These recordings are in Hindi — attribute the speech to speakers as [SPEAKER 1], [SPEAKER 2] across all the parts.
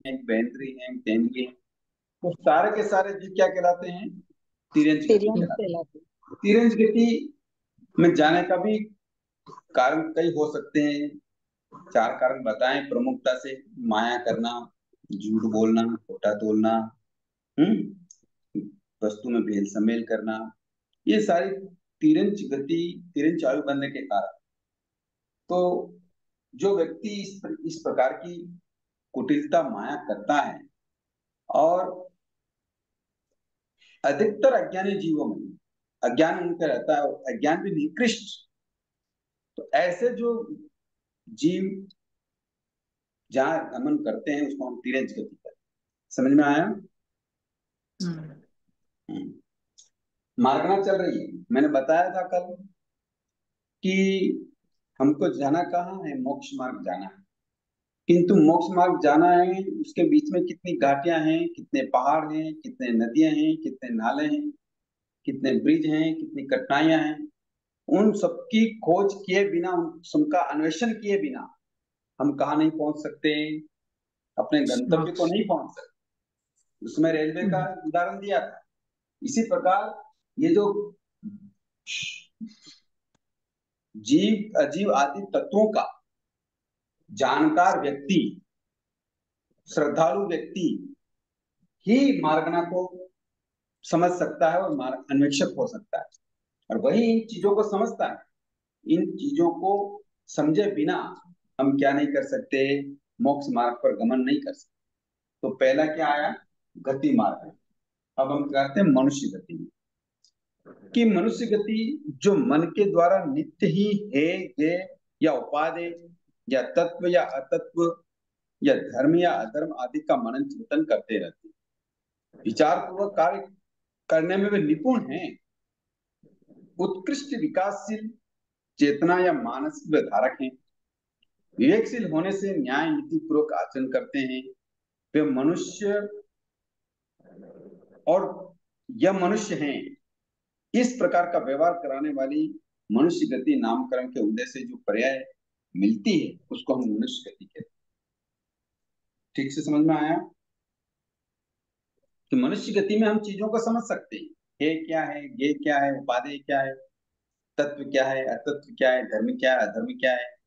[SPEAKER 1] एक बेंद्री है, एक तेंदुली है। तो सारे के सारे जीव क्या कहलाते हैं? तिरंज गति
[SPEAKER 2] तिरंग
[SPEAKER 1] कहलाते
[SPEAKER 2] कहलाते।
[SPEAKER 1] हैं। तिरंज गति में जाने का भी कारण कई हो सकते हैं। चार कारण बताएं प्रमुखता से। माया करना, झूठ बोलना, खोटा तोलना, वस्तु में भेद सम्मेल करना, ये सारी तिरंज गति, तिरंज आयु बनने के कारण। तो जो व्यक्ति इस प्रकार की कुटिलता माया करता है, और अधिकतर अज्ञानी जीवों में अज्ञान उनका रहता है, और अज्ञान भी निकृष्ट। तो ऐसे जो जीव जहाँ गमन करते हैं उसको हम तिरंज गति कहते हैं। समझ में आया?
[SPEAKER 2] हम्म।
[SPEAKER 1] हम्म। मार्गना चल रही है। मैंने बताया था कल कि हमको जाना कहाँ है? मोक्ष मार्ग जाना है। किंतु मोक्ष मार्ग जाना है, उसके बीच में कितनी घाटियां हैं, कितने पहाड़ हैं, कितने नदियां हैं, कितने नाले हैं, कितने ब्रिज हैं, कितनी कठिनाइयां हैं, उन सबकी खोज किए बिना, उन सबका अन्वेषण किए बिना हम कहाँ नहीं पहुंच सकते? अपने गंतव्य को
[SPEAKER 2] मोक्ष।
[SPEAKER 1] नहीं पहुंच सकते। उसमें रेलवे का
[SPEAKER 2] हम्म।
[SPEAKER 1] उदाहरण दिया था। इसी प्रकार ये जो जीव अजीव आदि तत्वों का जानकार व्यक्ति, श्रद्धालु व्यक्ति ही मार्गना को समझ सकता है और मार्ग अन्वेषक हो सकता है। और वही इन चीजों को समझता है। इन चीजों को समझे बिना हम क्या नहीं कर सकते? मोक्ष मार्ग पर गमन नहीं कर सकते। तो पहला क्या आया? गति मार्ग। अब हम करते हैं मनुष्य गति में। कि मनुष्य गति जो मन के द्वारा नित्य ही है, ये या उपादेय या तत्व या अतत्व या धर्म या अधर्म आदि का मनन चिंतन करते रहते हैं। विचार पूर्वक कार्य करने में वे निपुण हैं। उत्कृष्ट विकासशील चेतना या मानस धारक हैं। विवेकशील होने से न्याय नीति पूर्वक आचरण करते हैं। वे मनुष्य और यह मनुष्य हैं। इस प्रकार का व्यवहार कराने वाली मनुष्य गति नामकरण के उदय से जो पर्याय मिलती है उसको हम मनुष्य गति कहते हैं। ठीक से समझ में आया? कि मनुष्य गति में हम चीजों को समझ सकते हैं। हे क्या है, ये क्या है, उपादेय क्या है, तत्व क्या है, अतत्व क्या है, धर्म क्या है, अधर्म क्या है।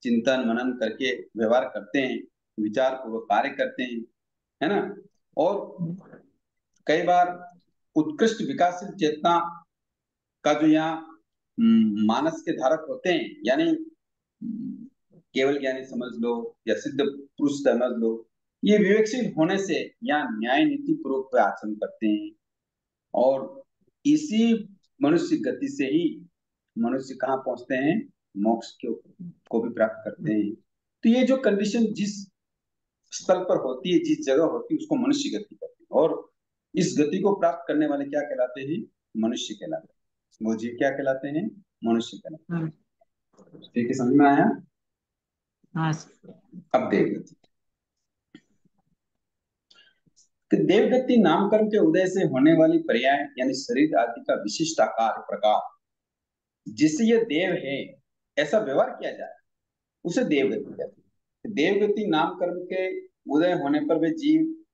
[SPEAKER 1] चिंतन मनन करके व्यवहार करते हैं, विचार पूर्वक कार्य करते हैं, है ना? और कई बार उत्कृष्ट विकासशील चेतना का जो यहाँ मानस के धारक होते हैं, यानी केवल ज्ञानी समझ लो या सिद्ध पुरुष समझ लो, ये विवेकशील होने से यहाँ न्याय नीति पूर्वक आचरण करते हैं। और इसी मनुष्य गति से ही मनुष्य कहाँ पहुंचते हैं? मोक्ष को भी प्राप्त करते हैं। तो ये जो कंडीशन जिस स्थल पर होती है, जिस जगह होती है, उसको मनुष्य गति कहते हैं। और इस गति को प्राप्त करने वाले क्या कहलाते हैं? मनुष्य कहलाते हैं। वो जीव क्या कहलाते हैं? मनुष्य कहलाते
[SPEAKER 2] हम्म।
[SPEAKER 1] हैं। ठीक है, समझ में आया?
[SPEAKER 2] हाँ।
[SPEAKER 1] अब देवगति। कि देवगति नामकरण के उदय से होने वाली पर्याय यानी शरीर आदि का विशिष्ट आकार प्रकार, जिससे यह देव है ऐसा व्यवहार किया जाए, उसे देवगति कहते हैं। देवगति नामकरण के उदय होने पर वे जीव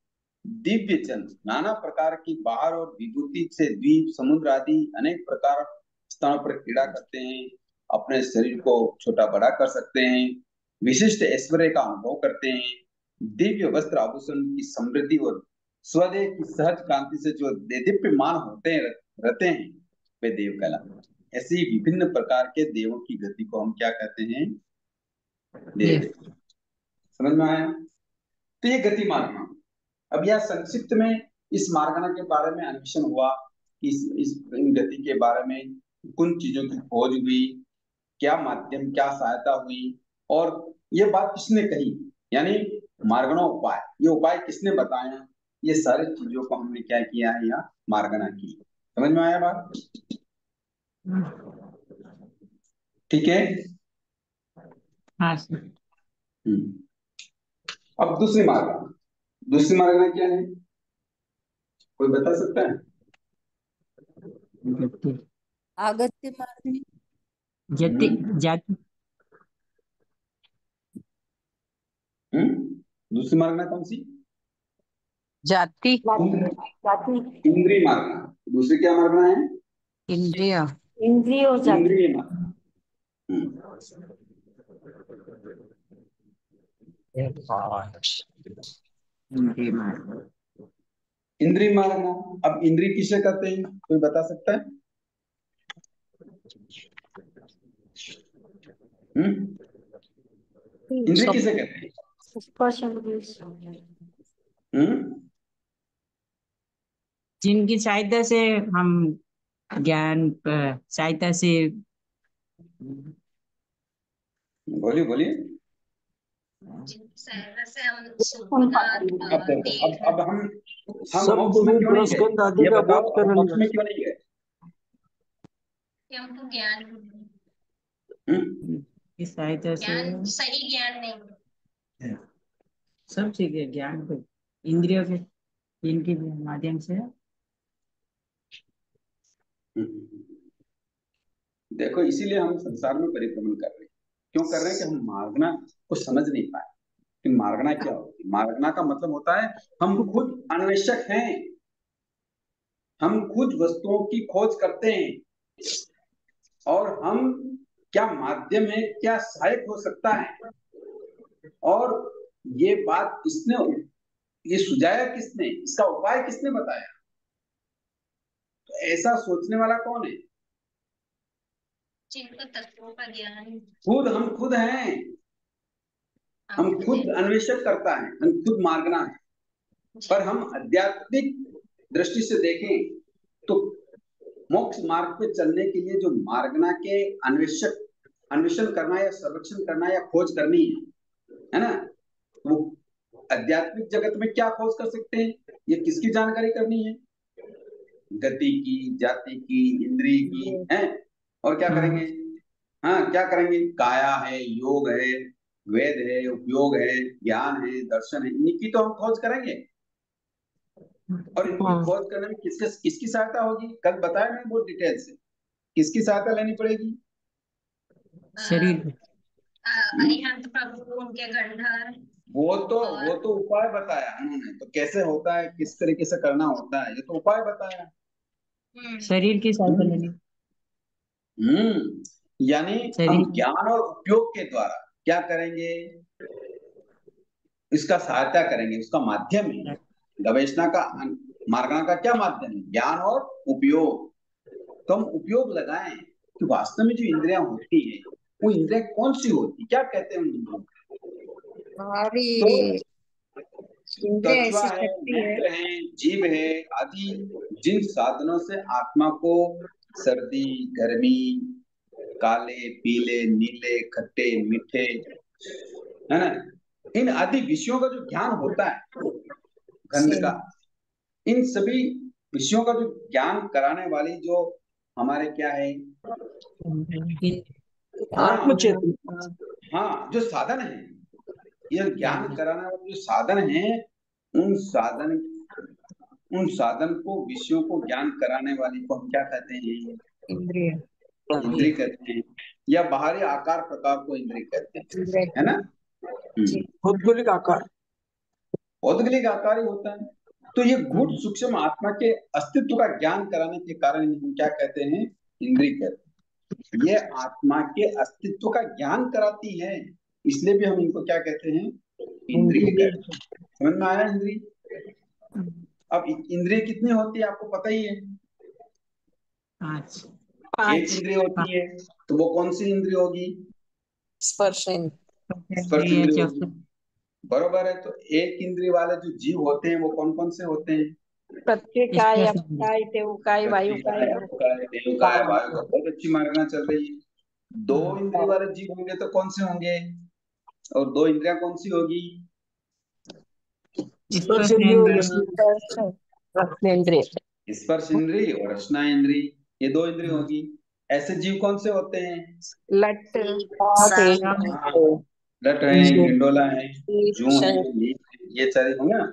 [SPEAKER 1] दिव्य चंद नाना प्रकार की बाहर और विभूति से द्वीप समुद्र आदि अनेक प्रकार स्थानों पर क्रीड़ा करते हैं। अपने शरीर को छोटा बड़ा कर सकते हैं। विशिष्ट ऐश्वर्य का अनुभव करते हैं। दिव्य वस्त्र आभूषण की समृद्धि और स्वदेह की सहज कांति से जो देदीप्यमान होते हैं, रहते हैं, वे देव कहलाते हैं। ऐसी विभिन्न प्रकार के देवों की गति को हम क्या कहते हैं? देव।
[SPEAKER 2] देव।
[SPEAKER 1] समझ में आया? तो ये गति मार्गना। अब यह संक्षिप्त में इस मार्गना के बारे में अन्वेषण हुआ कि इस इन गति के बारे में कुछ चीजों की खोज हुई, क्या माध्यम, क्या सहायता हुई, और ये बात किसने कही, यानी मार्गना उपाय, ये उपाय किसने बताया। ये सारी चीजों को हमने क्या किया है? यहाँ मार्गना की। समझ में आया बात? ठीक है।
[SPEAKER 2] हाँ सर।
[SPEAKER 1] हम्म। अब दूसरी मार्गना। दूसरी मार्गना क्या है? कोई बता सकता है?
[SPEAKER 2] गति।
[SPEAKER 3] अगत्य मार्ग।
[SPEAKER 2] जति।
[SPEAKER 1] हम्म।
[SPEAKER 2] जाति।
[SPEAKER 1] हम्म। दूसरी मार्गना कौन सी?
[SPEAKER 3] जाति
[SPEAKER 1] इंद्रिय मार्गना। दूसरी क्या मार्गना है?
[SPEAKER 3] इंद्रिय
[SPEAKER 4] इंद्रिय और जाति।
[SPEAKER 1] इंद्रिय मार्गना।
[SPEAKER 2] इंद्रिय मार्ग।
[SPEAKER 1] इंद्रिय मार्गना। अब इंद्रिय किसे कहते हैं, कोई बता सकता है? इंद्रिय किसे कहते हैं?
[SPEAKER 4] स्पर्श इंद्रिय।
[SPEAKER 2] जिनकी सहायता से हम ज्ञान सहायता से
[SPEAKER 1] बोलिए बोलिए। अब देखो, अब हम मोक्ष में क्यों नहीं गए, ये बताओ, हम मोक्ष में क्यों नहीं गए?
[SPEAKER 5] हमको ज्ञान
[SPEAKER 2] की सहायता से
[SPEAKER 5] सही ज्ञान नहीं।
[SPEAKER 2] सब चीज है ज्ञान को इंद्रियों के इनके माध्यम से।
[SPEAKER 1] देखो, इसीलिए हम संसार में परिभ्रमण कर रहे हैं। क्यों कर रहे हैं? कि हम मार्गना को समझ नहीं पाए कि मार्गना क्या होती है। मार्गना का मतलब होता है हम खुद अन्वेषक हैं, हम खुद वस्तुओं की खोज करते हैं, और हम क्या माध्यम है, क्या सहायक हो सकता है, और ये बात किसने, ये सुझाया किसने, इसका उपाय किसने बताया? तो ऐसा सोचने वाला कौन है?
[SPEAKER 5] जिनको तत्वों का ज्ञान
[SPEAKER 1] खुद हम खुद हैं, हम खुद अन्वेषक करता है, हम खुद मार्गना है। पर हम आध्यात्मिक दृष्टि से देखें तो मोक्ष मार्ग पे चलने के लिए जो मार्गना के अन्वेषण करना या सर्वेक्षण करना या खोज करनी है ना, वो आध्यात्मिक जगत में क्या खोज कर सकते हैं? ये किसकी जानकारी करनी है? गति की, जाति की, इंद्रिय की है। और क्या करेंगे? हाँ, क्या करेंगे? काया है, योग है, वेद है, उपयोग है, ज्ञान है, दर्शन है, इनकी तो हम खोज करेंगे। और इनकी खोज करने में किसकी सहायता होगी? कल बताया मैंने बहुत डिटेल से। किसकी सहायता लेनी पड़ेगी?
[SPEAKER 2] शरीर
[SPEAKER 5] अरिहंत प्रभु, उनके गंधर्व।
[SPEAKER 1] वो तो उपाय बताया उन्होंने, तो कैसे होता है, किस तरीके से करना होता है, ये तो उपाय बताया।
[SPEAKER 2] शरीर की सहायता लेनी।
[SPEAKER 1] यानी हम
[SPEAKER 2] शरीर
[SPEAKER 1] ज्ञान और उपयोग के द्वारा क्या करेंगे? इसका सहायता करेंगे, उसका माध्यम है गवेषणा का। मार्गना का क्या माध्यम है? ज्ञान और उपयोग। तो हम उपयोग लगाएं कि वास्तव में जो इंद्रियां होती है, वो इंद्रियां कौन सी होती, क्या कहते हैं उन इंद्रियों को?
[SPEAKER 3] हमारी इंद्रिय
[SPEAKER 1] त्वचा
[SPEAKER 3] ऐसी
[SPEAKER 1] है,
[SPEAKER 3] शक्ति है।
[SPEAKER 1] नेत्र है, जीभ है, आदि जिन साधनों से आत्मा को सर्दी, गर्मी, काले, पीले, नीले, खट्टे, मीठे, है ना, इन आदि विषयों का जो ज्ञान होता है, गंध का, इन सभी विषयों का जो ज्ञान कराने वाली जो हमारे क्या है,
[SPEAKER 3] आत्मचेतन।
[SPEAKER 1] हाँ, जो साधन है, ये ज्ञान कराने वाले जो साधन है, उन साधन उन साधन को, विषयों को ज्ञान कराने वाली को हम क्या कहते हैं?
[SPEAKER 3] इंद्रिय
[SPEAKER 1] इंद्रिय कहते हैं, या बाहरी आकार प्रकार को इंद्रिय कहते हैं, है ना।
[SPEAKER 3] भौगोलिक आकार।
[SPEAKER 1] भौगोलिक आकार ही होता है। तो ये गूढ़ सूक्ष्म आत्मा के अस्तित्व का ज्ञान कराने के कारण हम क्या कहते हैं? इंद्रिय कहते हैं। ये आत्मा के अस्तित्व का ज्ञान कराती है, इसलिए भी हम इनको क्या कहते हैं? इंद्रिय कहते हैं। समझ में आया? इंद्रिय। अब इंद्रिय कितनी होती है आपको पता ही है। एक इंद्रिय होती है, तो वो कौन सी इंद्रिय होगी?
[SPEAKER 3] स्पर्श
[SPEAKER 1] स्पर्श इंद्रिय होगी। बरोबर है। तो एक इंद्रिय वाले जो जीव होते हैं वो कौन कौन से होते हैं?
[SPEAKER 3] प्रत्येकाय, अपकाय, तेवकाय, वायुकाय।
[SPEAKER 1] देवकाय, वायु का बहुत अच्छी मार्गना चल रही है। दो इंद्रिय वाले जीव होंगे तो कौन से होंगे? और दो इंद्रियां कौन सी होगी?
[SPEAKER 3] स्पर्श
[SPEAKER 1] इंद्रिय और रचना इंद्रिय, ये दो इंद्रिय होगी। ऐसे जीव कौन से होते हैं?
[SPEAKER 3] लट,
[SPEAKER 1] लट है, गिंडोला है, जू है, ये सारे होंगे ना।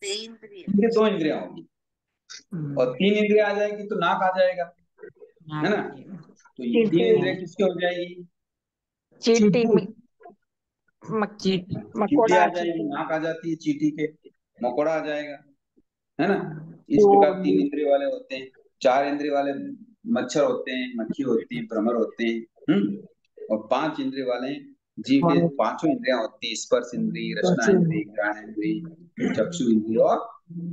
[SPEAKER 1] इनके दो इंद्रियां होगी, और तीन इंद्रियां आ जाएगी तो नाक आ जाएगा, है ना। तो ये तीन इंद्रियां किसकी हो जाएगी?
[SPEAKER 3] चीटी,
[SPEAKER 2] चीटी।
[SPEAKER 1] चींटी
[SPEAKER 3] मकोड़ा
[SPEAKER 1] आ जाएगी, नाक आ जाती है चींटी के, मकोड़ा आ जाएगा, है ना। इस
[SPEAKER 3] तो
[SPEAKER 1] प्रकार 3 इंद्रिय वाले होते हैं। 4 इंद्रिय वाले मच्छर होते हैं, मक्खी होती है, भ्रमर होते हैं। और 5 इंद्रिय वाले जीव के पांचों इंद्रियां होती है, स्पर्श इंद्रिय, रसना इंद्रिय, घ्राण इंद्रिय, चक्षु इंद्रिय और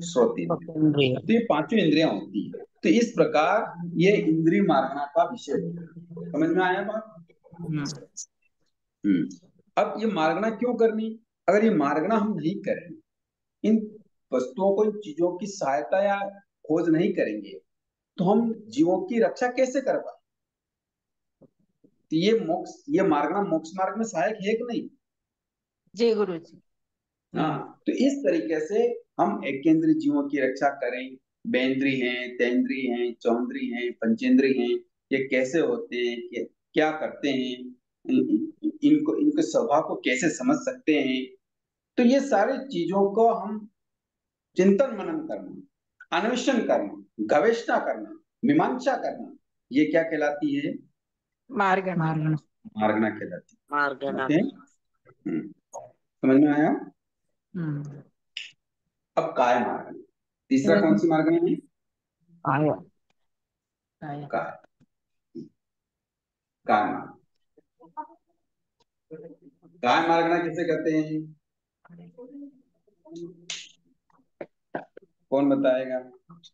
[SPEAKER 1] श्रोत इंद्रिय। तो ये पांचों इंद्रियां होती है। तो इस प्रकार ये इंद्रिय मार्गना का विषय है। समझ में आया बात? अब ये मार्गना क्यों करनी? अगर ये मार्गना हम नहीं करें, इन वस्तुओं को, इन चीजों की सहायता या खोज नहीं करेंगे, तो हम जीवों की रक्षा कैसे कर पाए? तो ये मार्गना मोक्ष मार्ग में सहायक है कि नहीं?
[SPEAKER 3] जी गुरु जी।
[SPEAKER 1] हाँ, तो इस तरीके से हम एकेंद्रीय जीवों की रक्षा करें। बेंद्री हैं, तेंद्री हैं, चौंद्री हैं, पंचेंद्री हैं, ये कैसे होते हैं, क्या करते हैं, इनको इनके स्वभाव को कैसे समझ सकते हैं। तो ये सारी चीजों को हम चिंतन मनन करना, अन्वेषण करना, गवेषणा करना, मीमांसा करना, ये क्या कहलाती है?
[SPEAKER 3] मार्गना।
[SPEAKER 1] मार्गना कहलाती
[SPEAKER 4] मार्गना।
[SPEAKER 1] है। समझ में आया? अब काय मार्गना, तीसरा कौन सी मार्गना है?
[SPEAKER 2] आया
[SPEAKER 1] काय, काय मार्ग। काय मार्गना किसे कहते हैं? कौन बताएगा?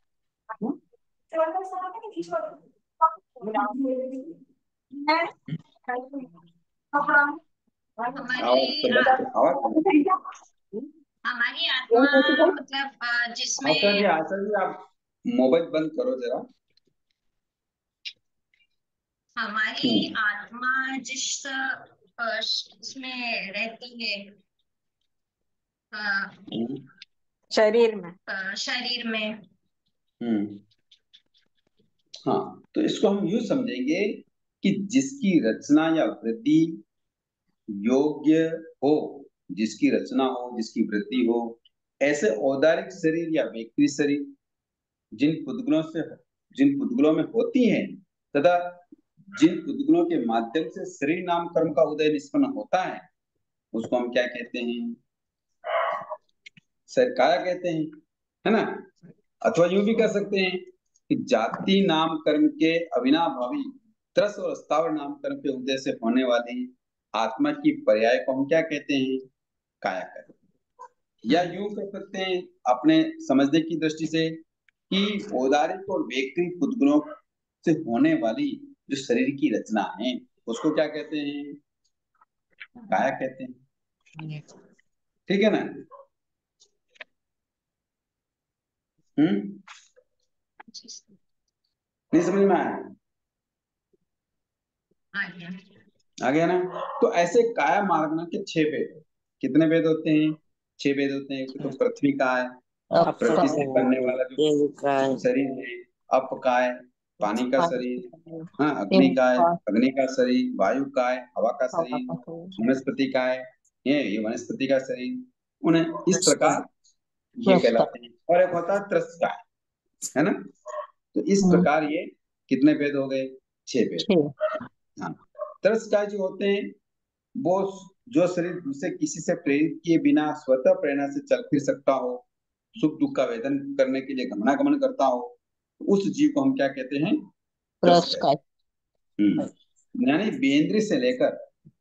[SPEAKER 5] हमारी
[SPEAKER 1] आवाज तो बंद करो, आवाज तो बंद करो।
[SPEAKER 5] हमारी आत्मा मतलब जिसमें
[SPEAKER 1] आशा जी आप मोबाइल बंद करो जरा।
[SPEAKER 5] हमारी आत्मा जिस उसमें रहती है,
[SPEAKER 3] शरीर में।
[SPEAKER 5] शरीर में।
[SPEAKER 1] हाँ, तो इसको हम यूं समझेंगे कि जिसकी रचना या वृद्धि योग्य हो, जिसकी रचना हो, जिसकी वृद्धि हो, ऐसे औदारिक शरीर या व्यक्ति शरीर जिन पुद्गलों में होती हैं, तथा जिन पुद्गलों के माध्यम से शरीर नाम कर्म का उदय निष्पन्न होता है, उसको हम क्या कहते हैं? काया कहते हैं, है ना। अथवा यूं भी कह सकते हैं कि जाति नाम कर्म के अविनाभावी त्रस और स्थावर नाम कर्म के उदय से होने वाली आत्मा की पर्याय को हम क्या कहते हैं? काया कहते हैं। या यूं कर सकते हैं अपने समझने की दृष्टि से कि औदारिक और वैक्रिक पुद्गलों से होने वाली जो शरीर की रचना है, उसको क्या कहते हैं? काया कहते हैं। ठीक है ना? नहीं समझ में आया? आ गया ना? तो ऐसे काया मार्गना के 6 भेद। कितने भेद होते हैं? 6 भेद होते हैं। एक तो पृथ्वी का है, पृथ्वी से बनने वाला जो शरीर है। अपकाय, पानी का शरीर। हाँ, अग्नि का है, अग्नि का शरीर। वायु का है, हवा का शरीर। वनस्पति का है, ये वनस्पति का शरीर। उन्हें इस प्रकार ये कहलाते हैं। और एक होता है त्रस्त का, है ना। तो इस प्रकार ये कितने भेद हो गए? 6 भेद। हाँ, त्रस्त का जो होते हैं वो जो शरीर दूसरे किसी से प्रेरित किए बिना स्वतः प्रेरणा से चल फिर सकता हो, सुख दुख का वेदन करने के लिए गमनागमन करता हो, उस जीव को हम क्या कहते हैं? यानी बेंद्री से लेकर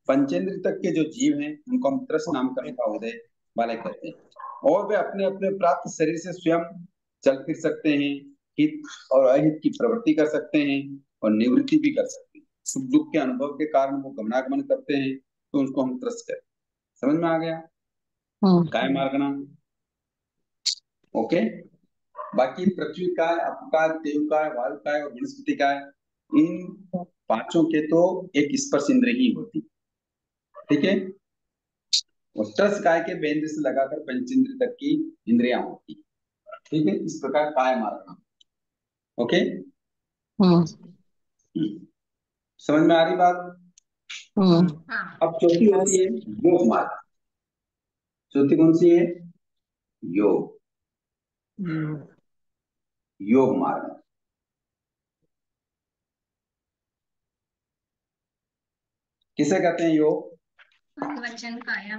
[SPEAKER 1] पंचेंद्री तक के जो जीव हैं उनको हम त्रस नाम कर्म का उदय वाले कहते हैं। और वे अपने अपने प्राप्त शरीर से स्वयं चल फिर सकते हैं, हित और अहित की प्रवृत्ति कर सकते हैं और निवृत्ति भी कर सकते हैं। सुख दुख के अनुभव के कारण वो गमनागमन करते हैं, तो उसको हम त्रस कहते हैं। समझ में आ गया? काय मार्गना। ओके। बाकी पृथ्वी का, अप का, देव का, वायु का और वनस्पति का, इन पांचों के तो एक स्पर्श इंद्रिय ही होती, ठीक है। और त्रस काय के बेंद्र से लगाकर पंचेंद्र तक की इंद्रियां होती, ठीक है। इस प्रकार काय मार्गना। ओके। समझ में आ रही बात? अब चौथी होती है योग मार्ग। चौथी कौन सी है? योग, योग मार्ग। किसे कहते हैं योग?
[SPEAKER 5] मन वचन काया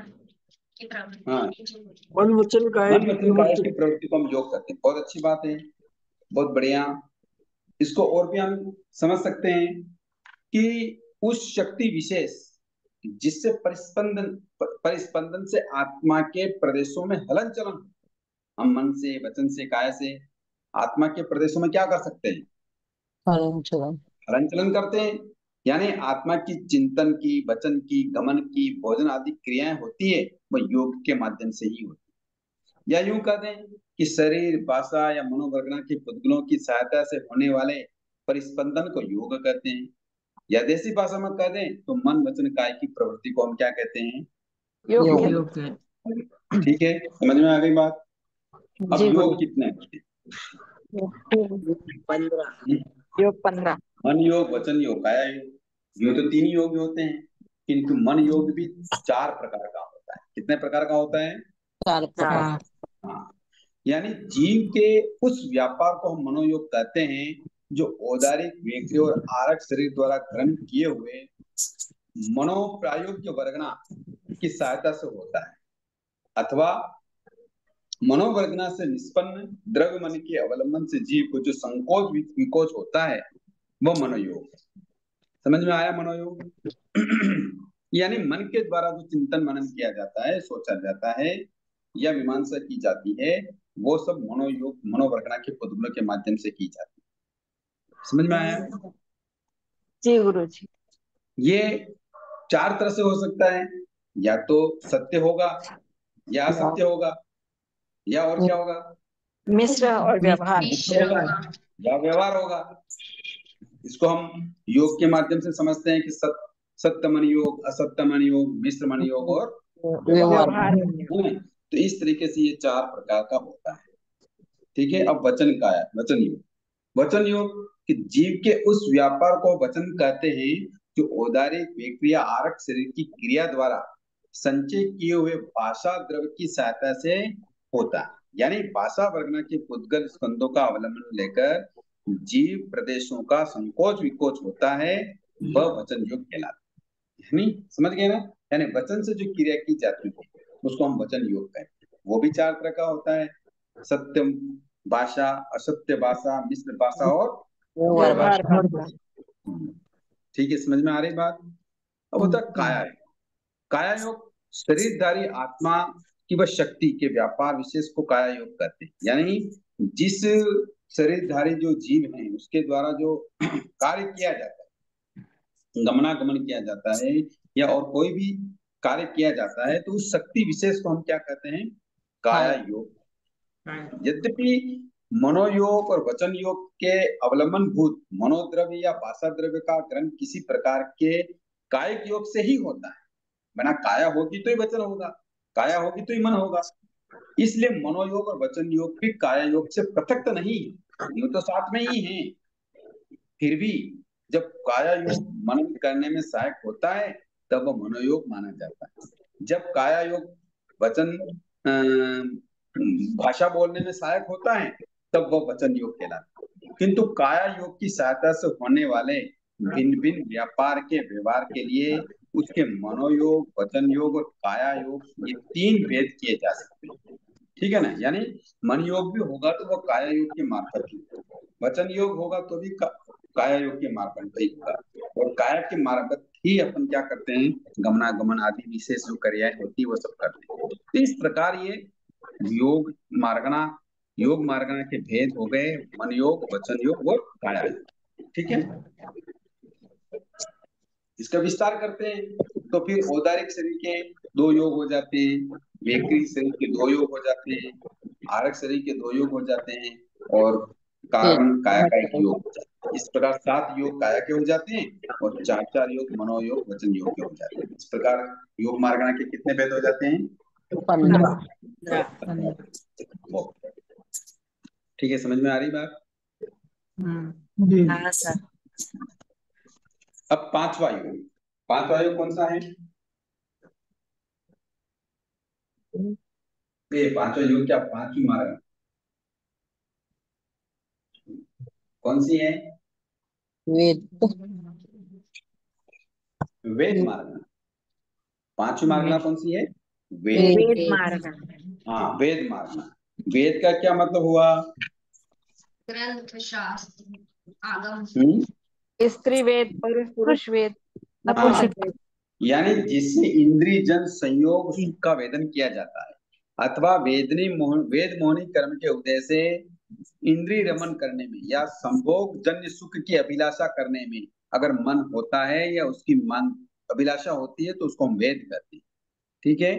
[SPEAKER 5] की
[SPEAKER 1] हाँ।
[SPEAKER 5] प्रवृत्ति।
[SPEAKER 6] मन वचन काया
[SPEAKER 1] मन
[SPEAKER 6] की
[SPEAKER 1] वचन काया की
[SPEAKER 6] प्रवृत्ति।
[SPEAKER 1] प्रवृत्ति को हम योग करते हैं। बहुत अच्छी बात है, बहुत बढ़िया। इसको और भी हम समझ सकते हैं कि उस शक्ति विशेष जिससे परिस्पंदन से आत्मा के प्रदेशों में हलन चलन, हम मन से, वचन से, काया से आत्मा के प्रदेशों में क्या कर सकते हैं?
[SPEAKER 7] हलन चलन।
[SPEAKER 1] हलन चलन करते हैं। यानी आत्मा की चिंतन की, वचन की, गमन की, भोजन आदि क्रियाएं होती है, वो योग के माध्यम से ही होती है। या यूं कह दें कि शरीर, भाषा या मनोवर्गना के पुद्गलों की सहायता से होने वाले परिस्पंदन को योग कहते हैं। या देसी भाषा में कह दें तो मन वचन काय की प्रवृत्ति को हम क्या कहते हैं?
[SPEAKER 3] योग
[SPEAKER 1] योग।
[SPEAKER 2] योग है।
[SPEAKER 1] ठीक है, समझ में आ गई बात? अब
[SPEAKER 3] जी गुरु
[SPEAKER 1] योग कितने होते हैं?
[SPEAKER 3] जी।
[SPEAKER 6] 15।
[SPEAKER 3] योग 15।
[SPEAKER 1] मन योग, वचन योग, काया योग। ये तो 3 योग होते हैं, किंतु मन योग भी 4 प्रकार का होता है। कितने प्रकार का होता है?
[SPEAKER 7] 4 प्रकार।
[SPEAKER 2] हाँ,
[SPEAKER 1] हाँ। यानी जीव के उस व्यापार को हम मनोयोग कहते हैं जो औदारिक, वेक्रिय और आरक शरीर द्वारा ग्रहण किए हुए मनोप्रायोग्य वर्गना की सहायता से होता है, अथवा मनोवर्गना से निष्पन्न द्रव्य मन के अवलंबन से जीव को जो संकोच विकोच होता है वो मनोयोग है। समझ में आया? मनोयोग यानी मन के द्वारा जो चिंतन मनन किया जाता है, सोचा जाता है या मीमांसा की जाती है, वो सब मनोयोग, मनोवर्गना के पुद्गलों के माध्यम से की जाती है। समझ में आया?
[SPEAKER 3] जी गुरु जी।
[SPEAKER 1] ये 4 तरह से हो सकता है, या तो सत्य होगा, या असत्य होगा, या और क्या होगा?
[SPEAKER 3] मिश्र और व्यवहार।
[SPEAKER 5] मिश्र
[SPEAKER 1] होगा
[SPEAKER 5] होगा।
[SPEAKER 1] या व्यवहार होगा। इसको हम योग के माध्यम से समझते हैं कि सत्य मन योग, असत्य मन योग, मिश्र मन योग और व्यवहार।
[SPEAKER 3] व्यवहार।
[SPEAKER 1] तो इस तरीके से ये 4 प्रकार का होता है। ठीक है, अब वचन का है, वचन योग। वचन योग कि जीव के उस व्यापार को वचन कहते हैं जो औदारिक, वेक्रिय, आरक शरीर की क्रिया द्वारा संचय किए हुए भाषा द्रव्य की सहायता से होता है। यानी भाषा वर्गना के पुद्गल स्कंदों का अवलंबन लेकर जीव प्रदेशों का संकोच विकोच होता है, वह वचन योग कहलाता है। यानी समझ गए ना? यानी वचन से जो क्रिया की जाती है उसको हम वचन योग कहते हैं। वो भी 4 तरह का होता है, सत्य भाषा, असत्य भाषा, मिश्र भाषा और
[SPEAKER 3] व्यवहार
[SPEAKER 1] व्यवहार।
[SPEAKER 3] भाषा।
[SPEAKER 1] ठीक है, समझ में आ रही बात? अब होता है काया योग। काया योग शरीरधारी आत्मा की वह शक्ति के व्यापार विशेष को काया योग कहते हैं। यानी जिस शरीरधारी जो जीव है उसके द्वारा जो कार्य किया जाता है, गमनागमन किया जाता है या और कोई भी कार्य किया जाता है, तो उस शक्ति विशेष को हम क्या कहते हैं? काया योग। यद्यपि मनोयोग और वचन योग के अवलंबन भूत मनोद्रव्य या भाषा द्रव्य का ग्रहण किसी प्रकार के कायिक योग से ही होता है। बना काया होगी तो ही वचन होगा, काया होगी तो ही मन होगा। इसलिए मनोयोग और वचन योग भी काया योग से पृथक तो नहीं है, ये तो साथ में ही है। फिर भी जब काया योग मनन करने में सहायक होता है तब वह मनोयोग माना जाता है। जब काया योग वचन भाषा बोलने में सहायक होता है तब वह वचन योग कहलाता है। किंतु काया योग की सहायता से होने वाले भिन्न भिन्न व्यापार के व्यवहार के लिए उसके मनोयोग, वचन योग और काया योग, ये 3 भेद किए जा सकते हैं। ठीक है ना? यानी मन योग भी होगा तो वह काया योग के मार्फत ही, वचन योग होगा तो भी काया योग के मार्फत ही होगा, और काया के मार्फत ही अपन क्या करते हैं? गमनागमन आदि विशेष जो क्रियाएं होती है वो सब करते हैं। तो इस प्रकार ये योग मार्गना के भेद हो गए, मन योग, वचन योग और काया योग। ठीक है, इसका विस्तार करते हैं तो फिर औदारिक शरीर के 2 योग हो जाते हैं, वेक्री शरीर के 2 योग हो जाते हैं, आरक शरीर के 2 योग हो जाते हैं, और कारण काया का 1 योग हो जाता है। इस प्रकार 7 योग काया के हो जाते हैं और 4 योग मनोयोग, वचन योग के हो जाते हैं। इस प्रकार योग मार्गना के कितने भेद हो जाते हैं?
[SPEAKER 7] 15।
[SPEAKER 1] ठीक है, समझ में आ रही बात?
[SPEAKER 7] हाँ सर।
[SPEAKER 1] अब 5वां योग कौन सा है? ये 5वां योग क्या 5वीं मार्ग कौन सी है?
[SPEAKER 7] वेद।
[SPEAKER 1] वेद मार्ग। पांचवी मार्गना कौन सी है? वेद।
[SPEAKER 7] वेद।
[SPEAKER 3] वेद
[SPEAKER 7] वेद।
[SPEAKER 3] मार्ग।
[SPEAKER 1] हाँ, वेद मार्गना। वेद का क्या मतलब हुआ?
[SPEAKER 5] ग्रंथ, शास्त्र, आगम।
[SPEAKER 3] स्त्री वेद, पुरुष वेद, नपुंसक वेद।
[SPEAKER 1] यानी जिससे इंद्रिय जन संयोग सुख का वेदन किया जाता है, अथवा वेद मोहनी कर्म के उदय से इंद्रिय रमन करने में या संभोग जन्य सुख की अभिलाषा करने में अगर मन होता है या उसकी मन अभिलाषा होती है तो उसको हम वेद कहते हैं। ठीक है,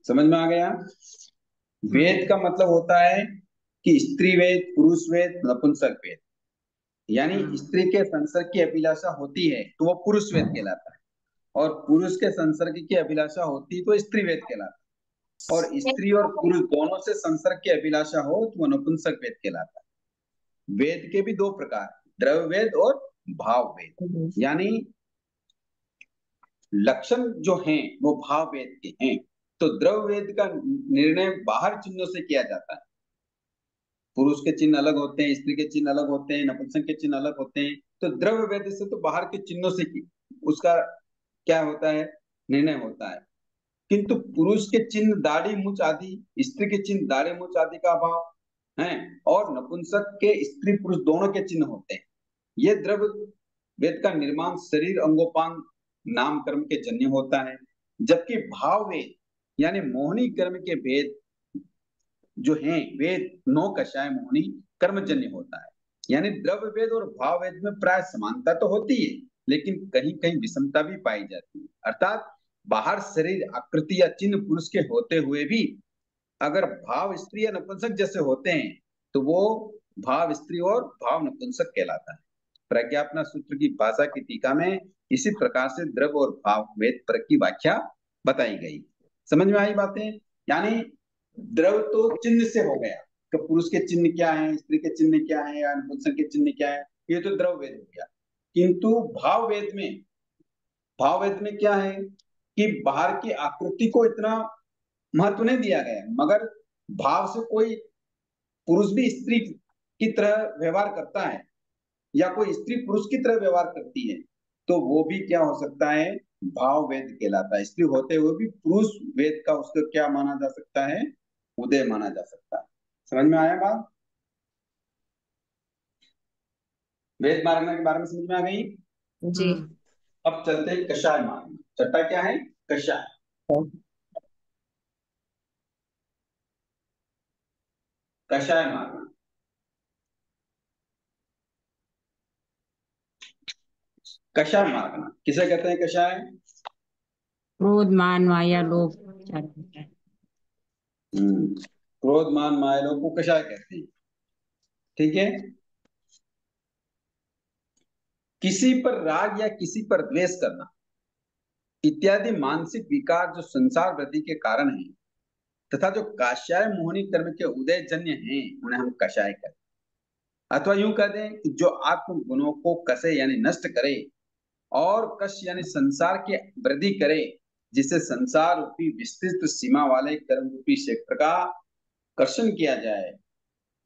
[SPEAKER 1] समझ में आ गया? वेद का मतलब होता है कि स्त्री वेद, पुरुष वेद, नपुंसक वेद। यानी स्त्री के संसर्ग की अभिलाषा होती है तो वो पुरुष वेद कहलाता है, और पुरुष के संसर्ग की अभिलाषा होती तो स्त्री वेद कहलाता है, और स्त्री और पुरुष दोनों से संसर्ग की अभिलाषा हो तो वो नपुंसक वेद कहलाता है। वेद के भी दो प्रकार, द्रव्य वेद और भाव वेद। यानी लक्षण जो हैं वो भाव वेद के हैं। तो द्रव्य वेद का निर्णय बाहर चिन्हों से किया जाता है। पुरुष के चिन्ह अलग होते हैं, स्त्री के चिन्ह अलग होते हैं, नपुंसक के चिन्ह अलग होते हैं। तो द्रव्य वेद से तो बाहर के चिन्हों से उसका क्या होता है, निर्णय होता है। किंतु पुरुष के चिन्ह दाढ़ी मूछ आदि, स्त्री के चिन्ह दाढ़ी मूछ आदि का अभाव है, और नपुंसक के स्त्री पुरुष दोनों के चिन्ह होते हैं। ये द्रव्य वेद का निर्माण शरीर अंगोपांग नाम कर्म के जन्य होता है, जबकि भाव वेद यानी मोहनी कर्म के वेद जो हैं, वेद 9 कषाय मोहनी कर्मजन्य होता है। यानी द्रव्य वेद और भाव वेद में प्राय समानता तो होती है, लेकिन कहीं कहीं विषमता भी पाई जाती है। अर्थात बाहर शरीर आकृति या चिन्ह पुरुष के होते हुए भी अगर भाव स्त्री या नपुंसक जैसे होते हैं तो वो भाव स्त्री और भाव नपुंसक कहलाता है। प्रज्ञापना सूत्र की भाषा की टीका में इसी प्रकार से द्रव्य और भाव वेद पर की व्याख्या बताई गई। समझ में आई बातें? यानी द्रव्य तो चिन्ह से हो गया कि पुरुष के चिन्ह क्या है, स्त्री के चिन्ह क्या है, या नपुंसक के चिन्ह क्या है, ये तो द्रव्य वेद हो गया। किंतु भाव वेद में क्या है कि बाहर की आकृति को इतना महत्व नहीं दिया गया, मगर भाव से कोई पुरुष भी स्त्री की तरह व्यवहार करता है या कोई स्त्री पुरुष की तरह व्यवहार करती है तो वो भी क्या हो सकता है, भाव वेद कहलाता है। स्त्री होते हुए भी पुरुष वेद का उसको क्या माना जा सकता है, उदय माना जा सकता है। समझ में आया बात? वेद मार्ग के बारे में समझ में आ गई?
[SPEAKER 3] जी।
[SPEAKER 1] अब चलते हैं कषाय मार्ग। छठा क्या है? कषाय। कषाय मार्ग, कषाय मार्ग किसे कहते हैं? कषाय
[SPEAKER 2] क्रोध मान माया लोभ चार होता है।
[SPEAKER 1] क्रोध मान माया लोभ को कषाय कहते हैं। ठीक है, किसी पर राग या किसी पर द्वेष करना इत्यादि मानसिक विकार जो संसार वृद्धि के कारण है तथा जो काश्याय मोहनी कर्म के उदय जन्य हैं उन्हें हम कषाय कहते हैं। अथवा यूं कह दें कि जो आत्म गुणों को कसे यानी नष्ट करे, और कश यानी संसार की वृद्धि करे, जिससे संसार रूपी विस्तृत सीमा वाले कर्म रूपी क्षेत्र का कर्षण किया जाए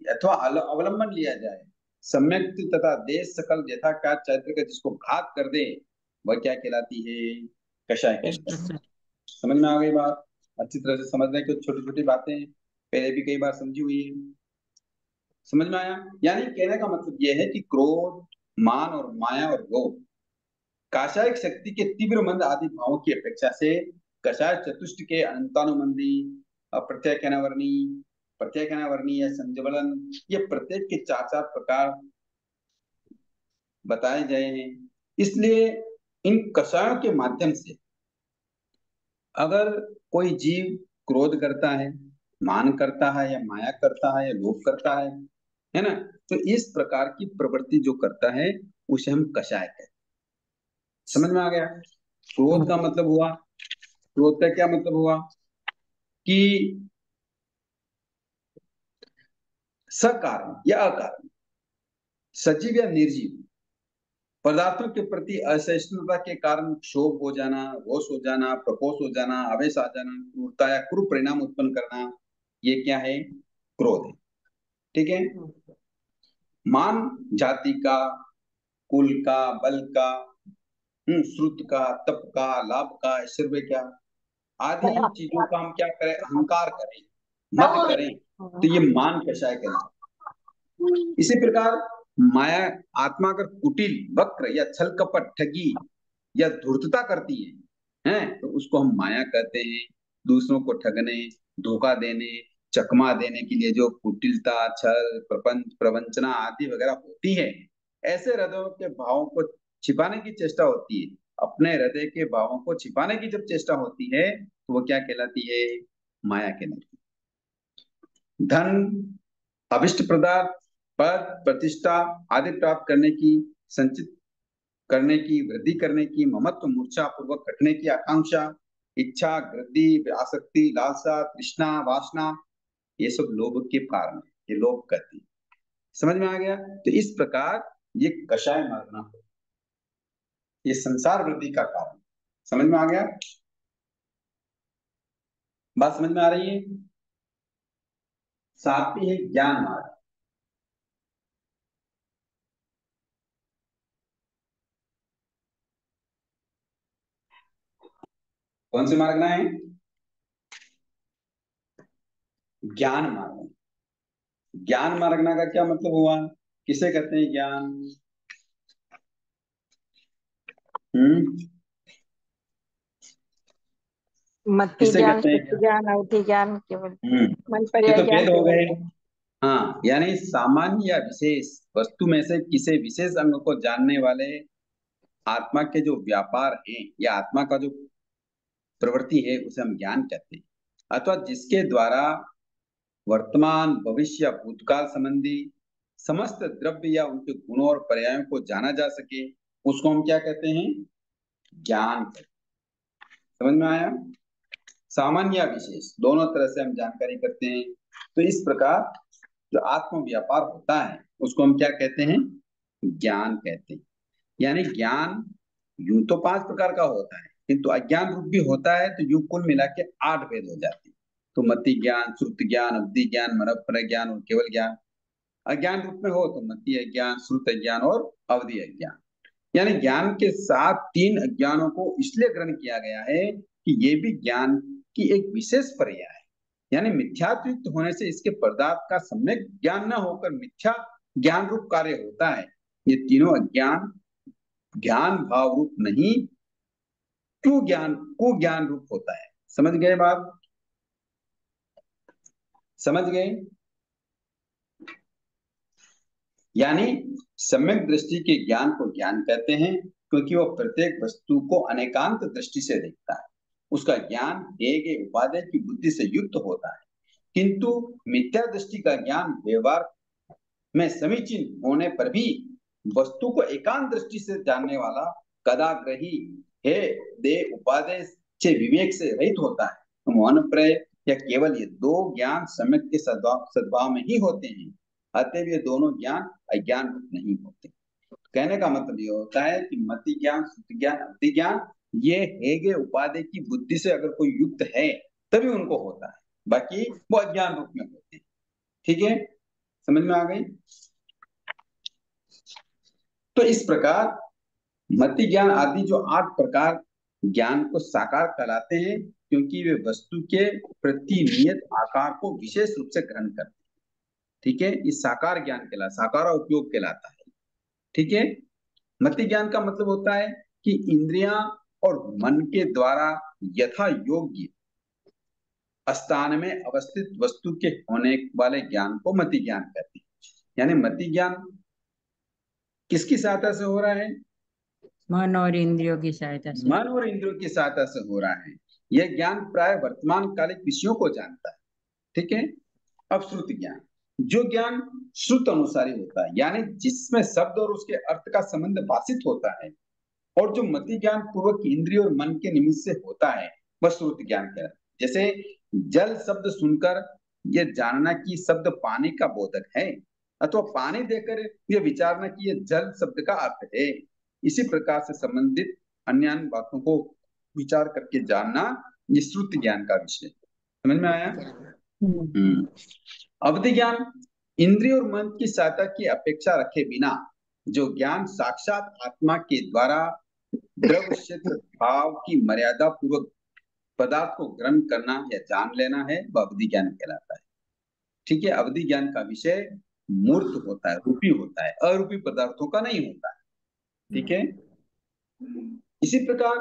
[SPEAKER 1] अथवा अवलंबन लिया जाए, सम्यक तथा देश सकल यथा का चैत्र का जिसको घात कर दे वह क्या कहलाती है? कषाय कहलाती है। समझ में आ गई बात? अच्छी तरह से समझ रहे, कुछ छोटी छोटी बातें पहले भी कई बार समझी हुई है। समझ में आया? यानी कहने का मतलब यह है कि क्रोध, मान और माया और लोभ काशायिक शक्ति के तीव्र मंद आदि भावों की अपेक्षा से कषाय चतुष्ट के अनंतानुबंधी, अप्रत्ययनावर्णी, प्रत्ययनावर्णी या संजबलन, ये प्रत्येक के 4-4 प्रकार बताए गए हैं। इसलिए इन कषायों के माध्यम से अगर कोई जीव क्रोध करता है, मान करता है, या माया करता है, या लोभ करता है ना, तो इस प्रकार की प्रवृत्ति जो करता है उसे हम कषाय कहते हैं। समझ में आ गया? क्रोध का मतलब हुआ, क्रोध का क्या मतलब हुआ कि सकारण या अकारण, सजीव या निर्जीव पदार्थों के प्रति असहिष्णुता के कारण क्षोभ हो जाना, रोष हो जाना, प्रकोष हो जाना, आवेश आ जाना, क्रूरता या क्रूर परिणाम उत्पन्न करना, ये क्या है? क्रोध है। ठीक है, मान जाति का, कुल का, बल का, श्रुत का, तप का, लाभ का, ऐश्वर्य का, आदि चीजों का हम क्या करें, अहंकार करें, मत करें, तो ये मान कषाय कहलाता। इसी प्रकार माया, आत्मा अगर कुटिल, वक्र या छल कपट, ठगी या धूर्तता करती है तो उसको हम माया कहते हैं। दूसरों को ठगने, धोखा देने, चकमा देने के लिए जो कुटिलता, छल, प्रपंच, प्रवंचना आदि वगैरह होती है, ऐसे हृदयों के भावों को छिपाने की चेष्टा होती है। अपने हृदय के भावों को छिपाने की जब चेष्टा होती है तो वो क्या कहलाती है, माया कहलाती है। धन, अभिष्ट पदार्थ, पद, प्रतिष्ठा आदि प्राप्त करने की, संचित करने की, वृद्धि करने की, ममत्व मूर्छा पूर्वक कटने की आकांक्षा, इच्छा, वृद्धि, आसक्ति, लालसा, तृष्णा, वासना, ये सब लोभ के कारण है, ये लोभ कहते हैं। समझ में आ गया? तो इस प्रकार ये कषाय मार्गना, ये संसार वृद्धि का कारण। समझ में आ गया? बात समझ में आ रही है? सातवीं है ज्ञान मार्ग। कौन सी मार्गना है? ज्ञान मार्ग। ज्ञान मार्गना का क्या मतलब हुआ? किसे कहते हैं ज्ञान?
[SPEAKER 3] मति
[SPEAKER 1] किसे
[SPEAKER 3] ज्ञान,
[SPEAKER 1] कहते हैं
[SPEAKER 3] शुद्धि ज्ञान, अवधि ज्ञान, केवल
[SPEAKER 1] हम्म
[SPEAKER 3] मन
[SPEAKER 1] ये
[SPEAKER 3] पर्याय
[SPEAKER 1] तो
[SPEAKER 3] ज्ञान,
[SPEAKER 1] भेद हो
[SPEAKER 3] केवल
[SPEAKER 1] गए।
[SPEAKER 3] ज्ञान।
[SPEAKER 1] हाँ, यानी सामान्य या विशेष वस्तु में से किसी विशेष अंग को जानने वाले आत्मा के जो व्यापार हैं या आत्मा का जो प्रवृत्ति है उसे हम ज्ञान कहते हैं। अथवा जिसके द्वारा वर्तमान, भविष्य या भूतकाल संबंधी समस्त द्रव्य या उनके गुणों और पर्यायों को जाना जा सके, उसको हम क्या कहते हैं? ज्ञान कहते हैं। समझ में आया? सामान्य या विशेष दोनों तरह से हम जानकारी करते हैं। तो इस प्रकार जो आत्म व्यापार होता है उसको हम क्या कहते हैं? ज्ञान कहते हैं। यानी ज्ञान यूं तो 5 प्रकार का होता है, किंतु अज्ञान रूप भी होता है, तो यूं कुल मिला के 8 भेद हो जाते हैं। तो मति ज्ञान, श्रुत ज्ञान, अवधि ज्ञान, मनोपर ज्ञान और केवल ज्ञान। अज्ञान रूप में हो तो मति अज्ञान, श्रुत अज्ञान और अवधि अज्ञान। यानी ज्ञान के साथ 3 अज्ञानों को इसलिए ग्रहण किया गया है कि ये भी ज्ञान की एक विशेष पर्याय है। यानी मिथ्यात्वयुक्त होने से इसके पदार्थ का सम्यक ज्ञान न होकर मिथ्या ज्ञान रूप कार्य होता है। ये तीनों अज्ञान ज्ञान भाव रूप नहीं, को ज्ञान रूप होता है। समझ गए बात? समझ गए? यानी सम्यक दृष्टि के ज्ञान को ज्ञान कहते हैं, क्योंकि वह प्रत्येक वस्तु को अनेकांत दृष्टि से देखता है। उसका ज्ञान हेगे उपादेय की बुद्धि से युक्त होता है। किंतु मिथ्या दृष्टि का ज्ञान व्यवहार में समीचीन होने पर भी वस्तु को एकांत दृष्टि से जानने वाला कदाग्रही है दे उपादेय से विवेक से रहित होता है। तो मौन प्रय या केवल ये 2 ज्ञान सम्यक के सद्भाव में ही होते हैं। अतएव ये दोनों ज्ञान अज्ञान रूप नहीं होते। कहने का मतलब ये होता है कि मति ज्ञान, श्रुति ज्ञान, अवधि ज्ञान ये हेगे उपादेय की बुद्धि से अगर कोई युक्त है तभी उनको होता है, बाकी वो अज्ञान रूप में होते हैं। ठीक है? समझ में आ गई? तो इस प्रकार मति ज्ञान आदि जो 8 प्रकार ज्ञान को साकार कहलाते हैं, क्योंकि वे वस्तु के प्रतिनियत आकार को विशेष रूप से ग्रहण करते हैं। ठीक है? इस साकार ज्ञान कहलाता, साकार उपयोग कहलाता है। ठीक है? मति ज्ञान का मतलब होता है कि इंद्रियां और मन के द्वारा यथा योग्य स्थान में अवस्थित वस्तु के होने वाले ज्ञान को मति ज्ञान कहते हैं। यानी मति ज्ञान किसकी सहायता से हो रहा है?
[SPEAKER 2] मन और इंद्रियों की सहायता से।
[SPEAKER 1] मन और इंद्रियों की सहायता से हो रहा है। यह ज्ञान प्राय वर्तमान कालिक विषयों को जानता है। ठीक है? अब श्रुति ज्ञान, जो ज्ञान श्रुत अनुसारी होता है, यानी जिसमें शब्द और उसके अर्थ का संबंध भाषित होता है, और जो मति ज्ञान पूर्वक इंद्रिय और मन के निमित्त से होता है, वह श्रुति ज्ञान कहलाता है। जैसे जल शब्द सुनकर यह जानना कि शब्द पानी का बोधक है, अथवा पानी देकर यह विचारना कि यह जल शब्द का अर्थ है। इसी प्रकार से संबंधित अन्य बातों को विचार करके जानना, ये श्रुति ज्ञान का विषय। समझ में आया? अवधि ज्ञान इंद्रिय और मन की सहायता की अपेक्षा रखे बिना जो ज्ञान साक्षात आत्मा के द्वारा द्रव्य क्षेत्र भाव की मर्यादा पूर्वक पदार्थ को ग्रहण करना या जान लेना है, वह अवधि ज्ञान कहलाता है। ठीक है, अवधि ज्ञान का विषय मूर्त होता है, रूपी होता है, अरूपी पदार्थों का नहीं होता है। ठीक है, इसी प्रकार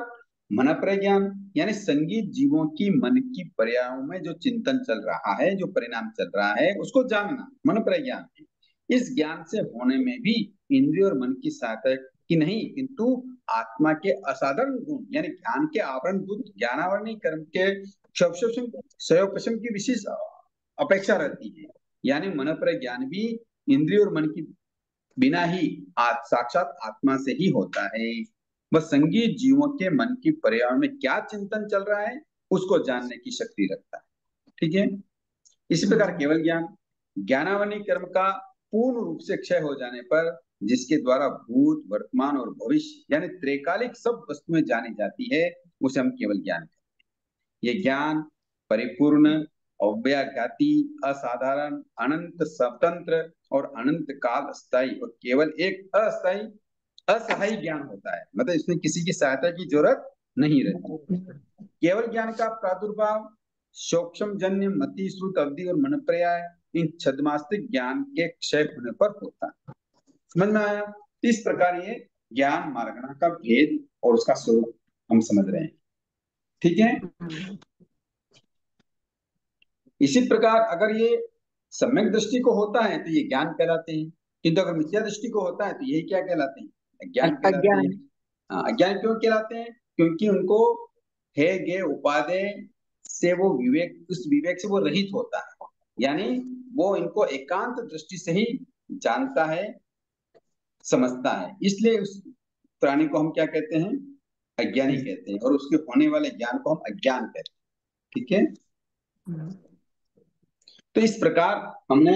[SPEAKER 1] मन प्रज्ञान यानी संगीत जीवों की मन की पर्यायों में जो चिंतन चल रहा है, जो परिणाम चल रहा है, उसको जानना मन प्रज्ञान है। इस ज्ञान से होने में भी इंद्रिय और मन की सहायता की नहीं, किंतु आत्मा के असाधारण गुण यानी ज्ञान के आवरणभूत ज्ञानावरणी कर्म के स्वयं की विशेष अपेक्षा रहती है। यानी मन प्रज्ञान भी इंद्रिय और मन की बिना ही साक्षात आत्मा से ही होता है। बस संगीत जीवों के मन की पर्यावरण में क्या चिंतन चल रहा है उसको जानने की शक्ति रखता है। ठीक है, इसी प्रकार केवल ज्ञान ज्ञानावनी कर्म का पूर्ण रूप से क्षय हो जाने पर जिसके द्वारा भूत वर्तमान और भविष्य यानी त्रैकालिक सब वस्तुएं जानी जाती है, उसे हम केवल ज्ञान कहते हैं। ये ज्ञान परिपूर्ण, अव्याघाती, असाधारण, अनंत, स्वतंत्र और अनंत काल स्थायी और केवल एक अस्थायी असहाय ज्ञान होता है। मतलब इसमें किसी की सहायता की जरूरत नहीं रहती। केवल ज्ञान का प्रादुर्भाव सूक्ष्म जन्य मति श्रुत अवधि और मन पर्याय इन छद्मास्तिक ज्ञान के क्षय होने पर होता है। समझ में आया? इस प्रकार ये ज्ञान मार्गना का भेद और उसका स्वरूप हम समझ रहे हैं। ठीक है, इसी प्रकार अगर ये सम्यक दृष्टि को होता है तो ये ज्ञान कहलाते हैं, किंतु अगर मिथ्या दृष्टि को होता है तो यही क्या कहलाते हैं? अज्ञान कहलाते हैं। हाँ, अज्ञान क्यों कहलाते हैं? क्योंकि उनको है गे उपादेय से वो विवेक, उस विवेक से वो रहित होता है, यानी वो इनको एकांत दृष्टि से ही जानता है, समझता है। इसलिए उस प्राणी को हम क्या कहते हैं? अज्ञानी कहते हैं, और उसके होने वाले ज्ञान को हम अज्ञान कहते हैं। ठीक है, तो इस प्रकार हमने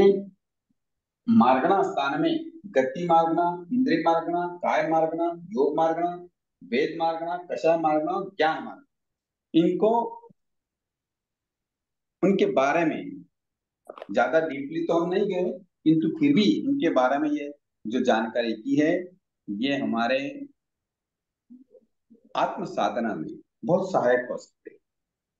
[SPEAKER 1] मार्गना स्थान में गति मार्गना, इंद्रिय मार्गना, काय मार्गना, योग मार्गना, वेद मार्गना, कषाय मार्गना और ज्ञान मार्गना, इनको उनके बारे में ज्यादा डीपली तो हम नहीं गए, किंतु फिर भी उनके बारे में ये जो जानकारी की है, ये हमारे आत्म साधना में बहुत सहायक हो सकते हैं।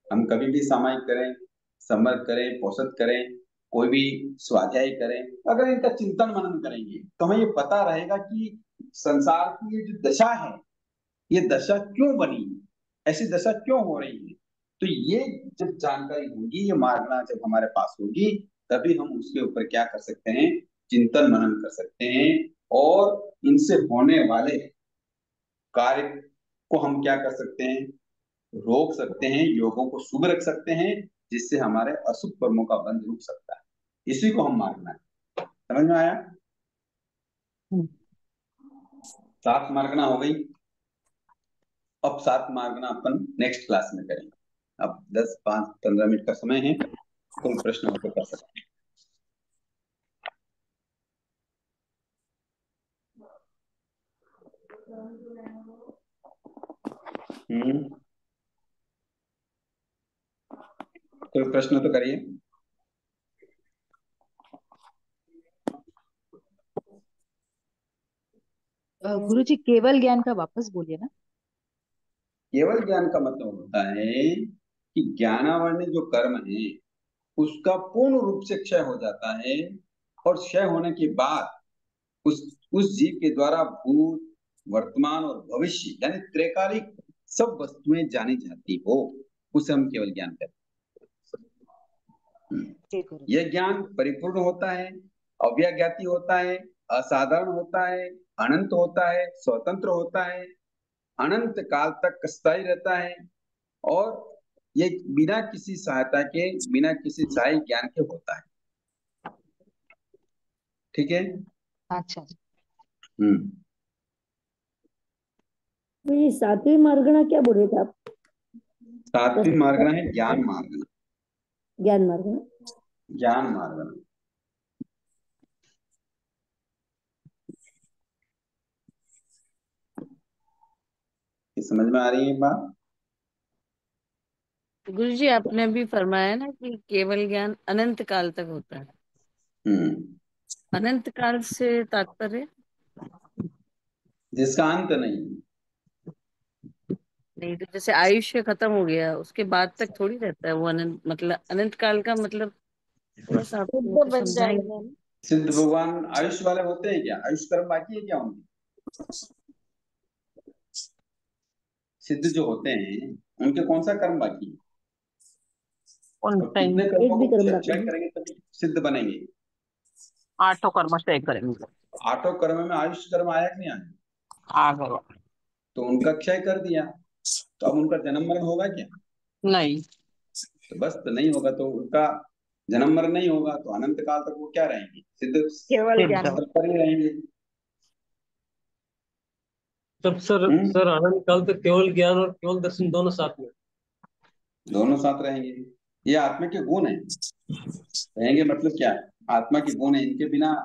[SPEAKER 1] हम कभी भी सामायिक करें, समर्थ करें, पोषित करें, कोई भी स्वाध्याय करें, अगर इनका चिंतन मनन करेंगे तो हमें ये पता रहेगा कि संसार की ये जो दशा है, ये दशा क्यों बनी, ऐसी दशा क्यों हो रही है। तो ये जब जानकारी होगी, ये मार्गना जब हमारे पास होगी, तभी हम उसके ऊपर क्या कर सकते हैं? चिंतन मनन कर सकते हैं, और इनसे होने वाले कार्य को हम क्या कर सकते हैं? रोक सकते हैं, योगों को शुभ रख सकते हैं, जिससे हमारे अशुभ कर्मों का बंध रुक सकता है। इसी को हम मार्गना है। समझ में आया? 7 मार्गना हो गई। अब 7 मार्गना अपन नेक्स्ट क्लास में करेंगे। अब 10, 5, 15 मिनट का समय है, कोई प्रश्न हो तो कर सकते हैं। कोई प्रश्न तो करिए।
[SPEAKER 3] गुरुजी केवल ज्ञान का वापस बोलिए ना।
[SPEAKER 1] केवल ज्ञान का मतलब होता है कि ज्ञानावरणी जो कर्म है उसका पूर्ण रूप से क्षय हो जाता है, और क्षय होने के बाद उस जीव के द्वारा भूत वर्तमान और भविष्य यानी त्रैकालिक सब वस्तुएं जानी जाती हो, उसे हम केवल ज्ञान कहते हैं। यह ज्ञान परिपूर्ण होता है, अव्याज्ञाती होता है, असाधारण होता है, अनंत होता है, स्वतंत्र होता है, अनंत काल तक स्थायी रहता है, और ये बिना किसी सहायता के, बिना किसी सहायक ज्ञान के होता है। ठीक है।
[SPEAKER 3] अच्छा।
[SPEAKER 4] तो ये 7वीं मार्गना क्या बोले थे आप?
[SPEAKER 1] 7वीं मार्गना है ज्ञान मार्गना।
[SPEAKER 4] ज्ञान मार्गना।
[SPEAKER 1] ज्ञान मार्गना। समझ में आ रही है बात?
[SPEAKER 7] गुरुजी आपने भी फरमाया ना कि केवल ज्ञान अनंत काल तक होता है। अनंत काल से तात्पर्य?
[SPEAKER 1] जिसका अंत नहीं।
[SPEAKER 7] नहीं तो जैसे आयुष्य खत्म हो गया उसके बाद तक थोड़ी रहता है वो अनंत, मतलब अनंत काल का मतलब थोड़ा सा आपको
[SPEAKER 3] शुद्ध
[SPEAKER 7] तो
[SPEAKER 3] बन
[SPEAKER 7] समझाएंगे।
[SPEAKER 3] जाएंगे ना।
[SPEAKER 1] सिद्ध भगवान आयुष वाले होते हैं क्या? आयुष कर्म बाकी है क्या उनके? सिद्ध जो होते हैं उनके कौन सा कर्म बाकी है?
[SPEAKER 8] उन
[SPEAKER 1] और
[SPEAKER 8] टाइम
[SPEAKER 1] कितने
[SPEAKER 4] एक
[SPEAKER 1] कर्मों
[SPEAKER 4] भी
[SPEAKER 1] को
[SPEAKER 4] कर्म
[SPEAKER 1] क्षय
[SPEAKER 4] बाकी
[SPEAKER 1] क्षय
[SPEAKER 4] नहीं।
[SPEAKER 1] करेंगे तभी सिद्ध बनेंगे?
[SPEAKER 8] 8 कर्म से करेंगे।
[SPEAKER 1] आठों कर्म में आयुष कर्म आया कि नहीं आया?
[SPEAKER 8] आ गए।
[SPEAKER 1] तो उनका क्षय कर दिया, तो अब उनका जन्म मरण होगा क्या?
[SPEAKER 8] नहीं।
[SPEAKER 1] तो बस, तो नहीं होगा तो उनका जन्म मरण नहीं होगा, तो अनंत काल तक वो क्या रहेंगे? सिद्ध
[SPEAKER 3] केवल ज्ञान।
[SPEAKER 8] सिद्ध।
[SPEAKER 1] स्तर पर ही रहेंगे।
[SPEAKER 6] तब सर
[SPEAKER 1] हम्म,
[SPEAKER 6] सर अनंत काल तक केवल ज्ञान और केवल दर्शन दोनों साथ में।
[SPEAKER 1] दोनों साथ रहेंगे। ये आत्मा के गुण है। रहेंगे मतलब क्या है? आत्मा के गुण है, इनके बिना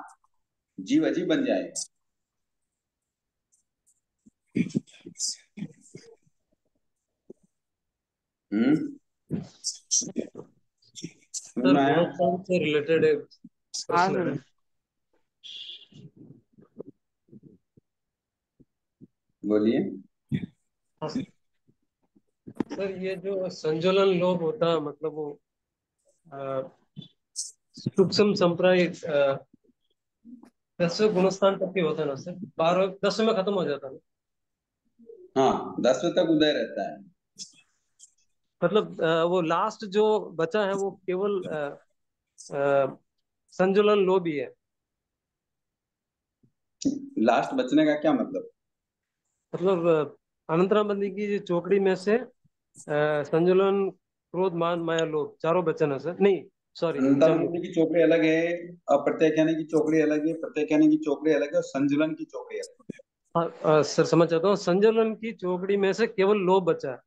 [SPEAKER 1] जीव अजीब बन जाएगा। समझ
[SPEAKER 6] सर
[SPEAKER 1] में आया?
[SPEAKER 6] गुणोत्तम से रिलेटेड एक
[SPEAKER 7] आ
[SPEAKER 6] प्रश्न है।
[SPEAKER 7] गए।
[SPEAKER 1] बोलिए।
[SPEAKER 6] हाँ, सर ये जो संजुलन लोभ होता है मतलब वो अ, सूक्ष्म संप्राय 10वें गुणस्थान तक ही होता है ना सर? 12 10वें में खत्म हो जाता है ना?
[SPEAKER 1] हाँ, 10वें तक उदय रहता है।
[SPEAKER 6] मतलब वो लास्ट जो बचा है वो केवल अ, संजुलन लोभ ही है।
[SPEAKER 1] लास्ट बचने का क्या मतलब?
[SPEAKER 6] मतलब अनंतरामबंदी की चौकड़ी में से संजुलन क्रोध मान माया लोभ चारों बचन है सर, नहीं सॉरी
[SPEAKER 1] अनंतर
[SPEAKER 6] क्षम।
[SPEAKER 1] की चौकड़ी अलग है, अप्रत्याख्यान की चौकड़ी अलग है, प्रत्याख्यान की चौकड़ी अलग है, और संजुलन की चौकड़ी अलग है।
[SPEAKER 6] सर समझ जाता हूँ, संजुलन की चौकड़ी में से केवल लोभ बचा है।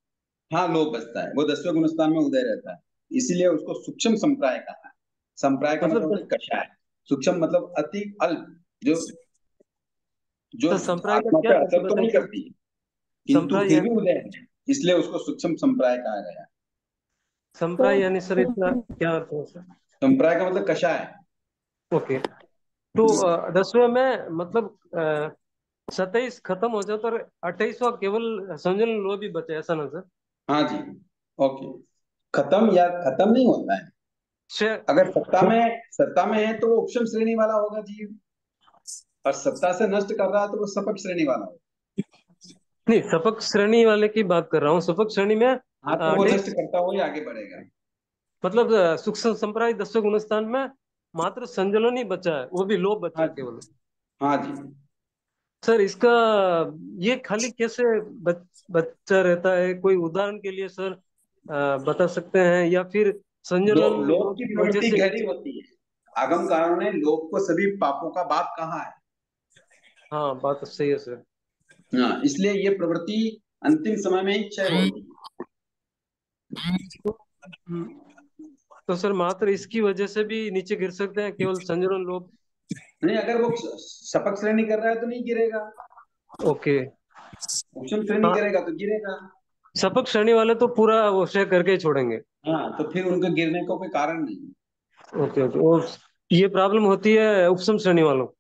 [SPEAKER 1] हाँ, लोभ बचता है, वो 10वें गुणस्थान में उदय रहता है, इसीलिए उसको सूक्ष्म संप्राय कहा है। संप्राय का मतलब
[SPEAKER 6] मतलब
[SPEAKER 1] होता है कषाय। सूक्ष्म मतलब अति अल्प, जो जो
[SPEAKER 6] सर संप्राय का
[SPEAKER 1] आत्मा
[SPEAKER 6] क्या
[SPEAKER 1] पे
[SPEAKER 6] अर्थ
[SPEAKER 1] असर तो नहीं
[SPEAKER 6] बताइए?
[SPEAKER 1] करती, किंतु
[SPEAKER 6] संप्राय
[SPEAKER 1] फिर भी
[SPEAKER 6] यानी
[SPEAKER 1] उदय है, इसलिए उसको सूक्ष्म संप्राय कहा गया।
[SPEAKER 6] संप्राय यानी सर इसका क्या अर्थ है सर?
[SPEAKER 1] संप्राय का मतलब कषाय।
[SPEAKER 6] ओके। तो 10वें में मतलब 27 खत्म हो जाता और 28वां केवल संजुलन लोभ ही बचा, ऐसा ना सर?
[SPEAKER 1] हाँ जी। ओके। खत्म या खत्म नहीं होता है।
[SPEAKER 6] छह।
[SPEAKER 1] अगर सत्ता में है तो वो उपशम श्रेणी वाला होगा जीव, और सत्ता से नष्ट कर रहा है तो वो सपक श्रेणी वाला होगा।
[SPEAKER 6] नहीं, सपक श्रेणी वाले की बात कर रहा हूँ। सपक श्रेणी में
[SPEAKER 1] हाँ, तो वो नष्ट
[SPEAKER 6] 28,
[SPEAKER 1] करता हुआ ही आगे बढ़ेगा।
[SPEAKER 6] मतलब सूक्ष्म संप्राय 10वें गुणस्थान में मात्र संजुलन ही बचा है, वो भी लोभ बचा
[SPEAKER 1] हाँ
[SPEAKER 6] है
[SPEAKER 1] जी।
[SPEAKER 6] केवल।
[SPEAKER 1] हाँ जी।
[SPEAKER 6] सर इसका ये खाली कैसे बच्चा रहता है? कोई उदाहरण के लिए सर बता सकते हैं, या फिर संजुलन
[SPEAKER 1] लोभ
[SPEAKER 6] लोभ
[SPEAKER 1] की
[SPEAKER 6] की वजह
[SPEAKER 1] प्रवृत्ति
[SPEAKER 6] से
[SPEAKER 1] गहरी
[SPEAKER 6] नीचे?
[SPEAKER 1] होती है। आगम कारणों ने लोभ को सभी पापों का बाप कहा है।
[SPEAKER 6] हाँ बात तो सही है सर।
[SPEAKER 1] हाँ, इसलिए ये प्रवृत्ति अंतिम समय में ही क्षय होती है।
[SPEAKER 6] तो, तो सर मात्र इसकी वजह से भी नीचे गिर सकते हैं, केवल संजुलन लोभ?
[SPEAKER 1] नहीं, अगर वो सपक श्रेणी कर रहा है तो नहीं गिरेगा,
[SPEAKER 6] ओके।
[SPEAKER 1] उपशम श्रेणी
[SPEAKER 6] हाँ,
[SPEAKER 1] करेगा तो गिरेगा।
[SPEAKER 6] सपक श्रेणी वाले तो पूरा वो शेयर करके ही छोड़ेंगे।
[SPEAKER 1] हाँ, तो फिर उनके गिरने का कोई कारण नहीं।
[SPEAKER 6] Okay okay. और ये प्रॉब्लम होती है उपसम श्रेणी वालों को?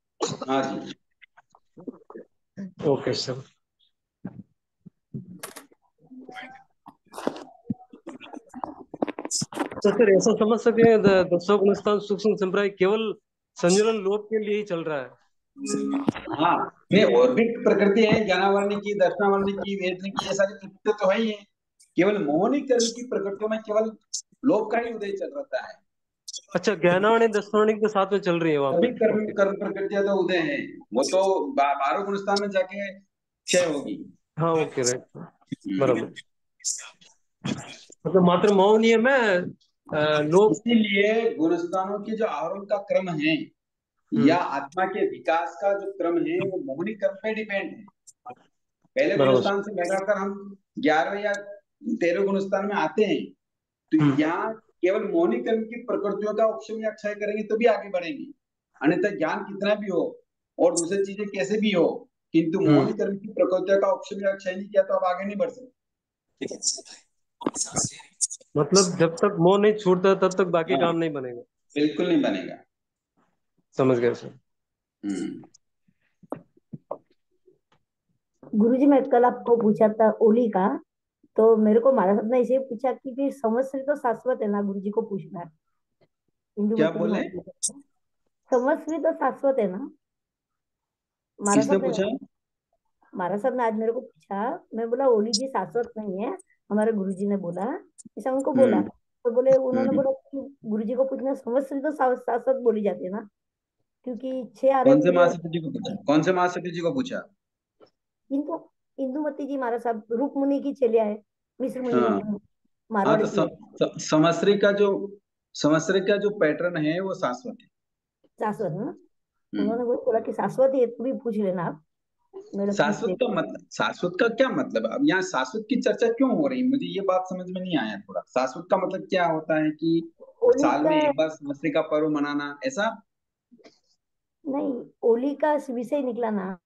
[SPEAKER 1] हाँ जी।
[SPEAKER 6] Okay sir. तो सर ऐसा समझ सकते हैं दसों गुणस्थान सूक्ष्म संप्राय केवल संजुलन लोभ के लिए ही चल रहा है?
[SPEAKER 1] हाँ, नहीं, और भी प्रकृति है, ज्ञानावर्ण की, दर्शनावर्ण की, वेदन की, ये सारी प्रकृति तो है ही है। केवल मोहनी कर्म की प्रकृतियों में केवल लोभ का ही उदय चल रहता है।
[SPEAKER 6] अच्छा, ज्ञानावणी दसवाणी के साथ में चल रही है वहां
[SPEAKER 1] सभी
[SPEAKER 6] पे?
[SPEAKER 1] कर्म
[SPEAKER 6] ओके।
[SPEAKER 1] कर्म प्रकृतियां तो उदय है। वो तो 12 गुणस्थान में जाके क्षय होगी।
[SPEAKER 6] हाँ ओके राइट।
[SPEAKER 1] हम्म।
[SPEAKER 6] बराबर। मतलब मात्र मौनीय में लोभ।
[SPEAKER 1] इसीलिए गुणस्थानों के जो आरोहण का क्रम है, या
[SPEAKER 6] हम्म।
[SPEAKER 1] आत्मा के विकास का जो क्रम है, वो मोहनी कर्म पे डिपेंड है। पहले
[SPEAKER 6] बराबर।
[SPEAKER 1] गुणस्थान से लगाकर हम 11वें या 13वें गुणस्थान में आते हैं, तो
[SPEAKER 6] हम्म।
[SPEAKER 1] यहाँ केवल मोहनी कर्म की प्रकृतियों का उपशम या क्षय करेंगे तभी आगे बढ़ेंगे। अन्यथा ज्ञान कितना भी हो और दूसरी चीजें कैसे भी हो, किंतु
[SPEAKER 6] हम्म।
[SPEAKER 1] मोहनी कर्म की प्रकृतियों का उपशम या क्षय नहीं किया तो आप आगे नहीं बढ़ सकते।
[SPEAKER 6] मतलब जब तक मोह नहीं छूटता तब तक बाकी
[SPEAKER 1] हाँ,
[SPEAKER 6] काम नहीं बनेगा।
[SPEAKER 1] बिल्कुल नहीं बनेगा।
[SPEAKER 6] समझ गया सर।
[SPEAKER 1] हम्म।
[SPEAKER 4] गुरुजी मैं कल आपको पूछा था ओली का, तो मेरे को महाराज साहब ने ऐसे ही पूछा कि फिर समश्री तो शाश्वत है ना, गुरु जी को पूछना है।
[SPEAKER 1] क्या
[SPEAKER 4] इंदुमती जी
[SPEAKER 1] बोले?
[SPEAKER 4] महाराज जी, समश्री तो शाश्वत है ना, महाराज
[SPEAKER 1] किसने
[SPEAKER 4] साहब ने
[SPEAKER 1] पूछा?
[SPEAKER 4] महाराज साहब ने आज मेरे को पूछा। मैं बोला ओली जी शाश्वत नहीं है, हमारे गुरु जी ने बोला, ऐसा उनको बोला।
[SPEAKER 1] हम्म
[SPEAKER 4] तो बोले, उन्होंने
[SPEAKER 1] हम्म
[SPEAKER 4] बोला कि गुरु जी को पूछना समश्री तो शाश्वत बोली जाती है ना, क्योंकि 6 आरे
[SPEAKER 1] कौन से
[SPEAKER 4] पूरे।
[SPEAKER 1] महासती जी को पूछा? कौन से महासती जी को पूछा?
[SPEAKER 4] इनको इंदुमती जी महाराज साहब रूप मुनि की चलिया है, मिश्र मुनि रूप
[SPEAKER 1] हाँ
[SPEAKER 4] मुनि,
[SPEAKER 1] हाँ,
[SPEAKER 4] मारवाड़ी
[SPEAKER 1] तो
[SPEAKER 4] की है।
[SPEAKER 1] समश्री का जो पैटर्न है वो शाश्वत है।
[SPEAKER 4] शाश्वत है ना,
[SPEAKER 1] हम्म
[SPEAKER 4] उन्होंने वही बोला कि शाश्वत है, तू भी पूछ लेना आप, मैंने पूछ
[SPEAKER 1] शाश्वत
[SPEAKER 4] लिया।
[SPEAKER 1] का मतलब, शाश्वत का क्या मतलब? अब यहाँ शाश्वत की चर्चा क्यों हो रही है? मुझे ये बात समझ में नहीं आया थोड़ा। शाश्वत का मतलब क्या होता है कि
[SPEAKER 4] ओली
[SPEAKER 1] साल
[SPEAKER 4] का
[SPEAKER 1] में एक बार समश्री का पर्व मनाना, ऐसा?
[SPEAKER 4] नहीं, ओली का विषय निकला ना,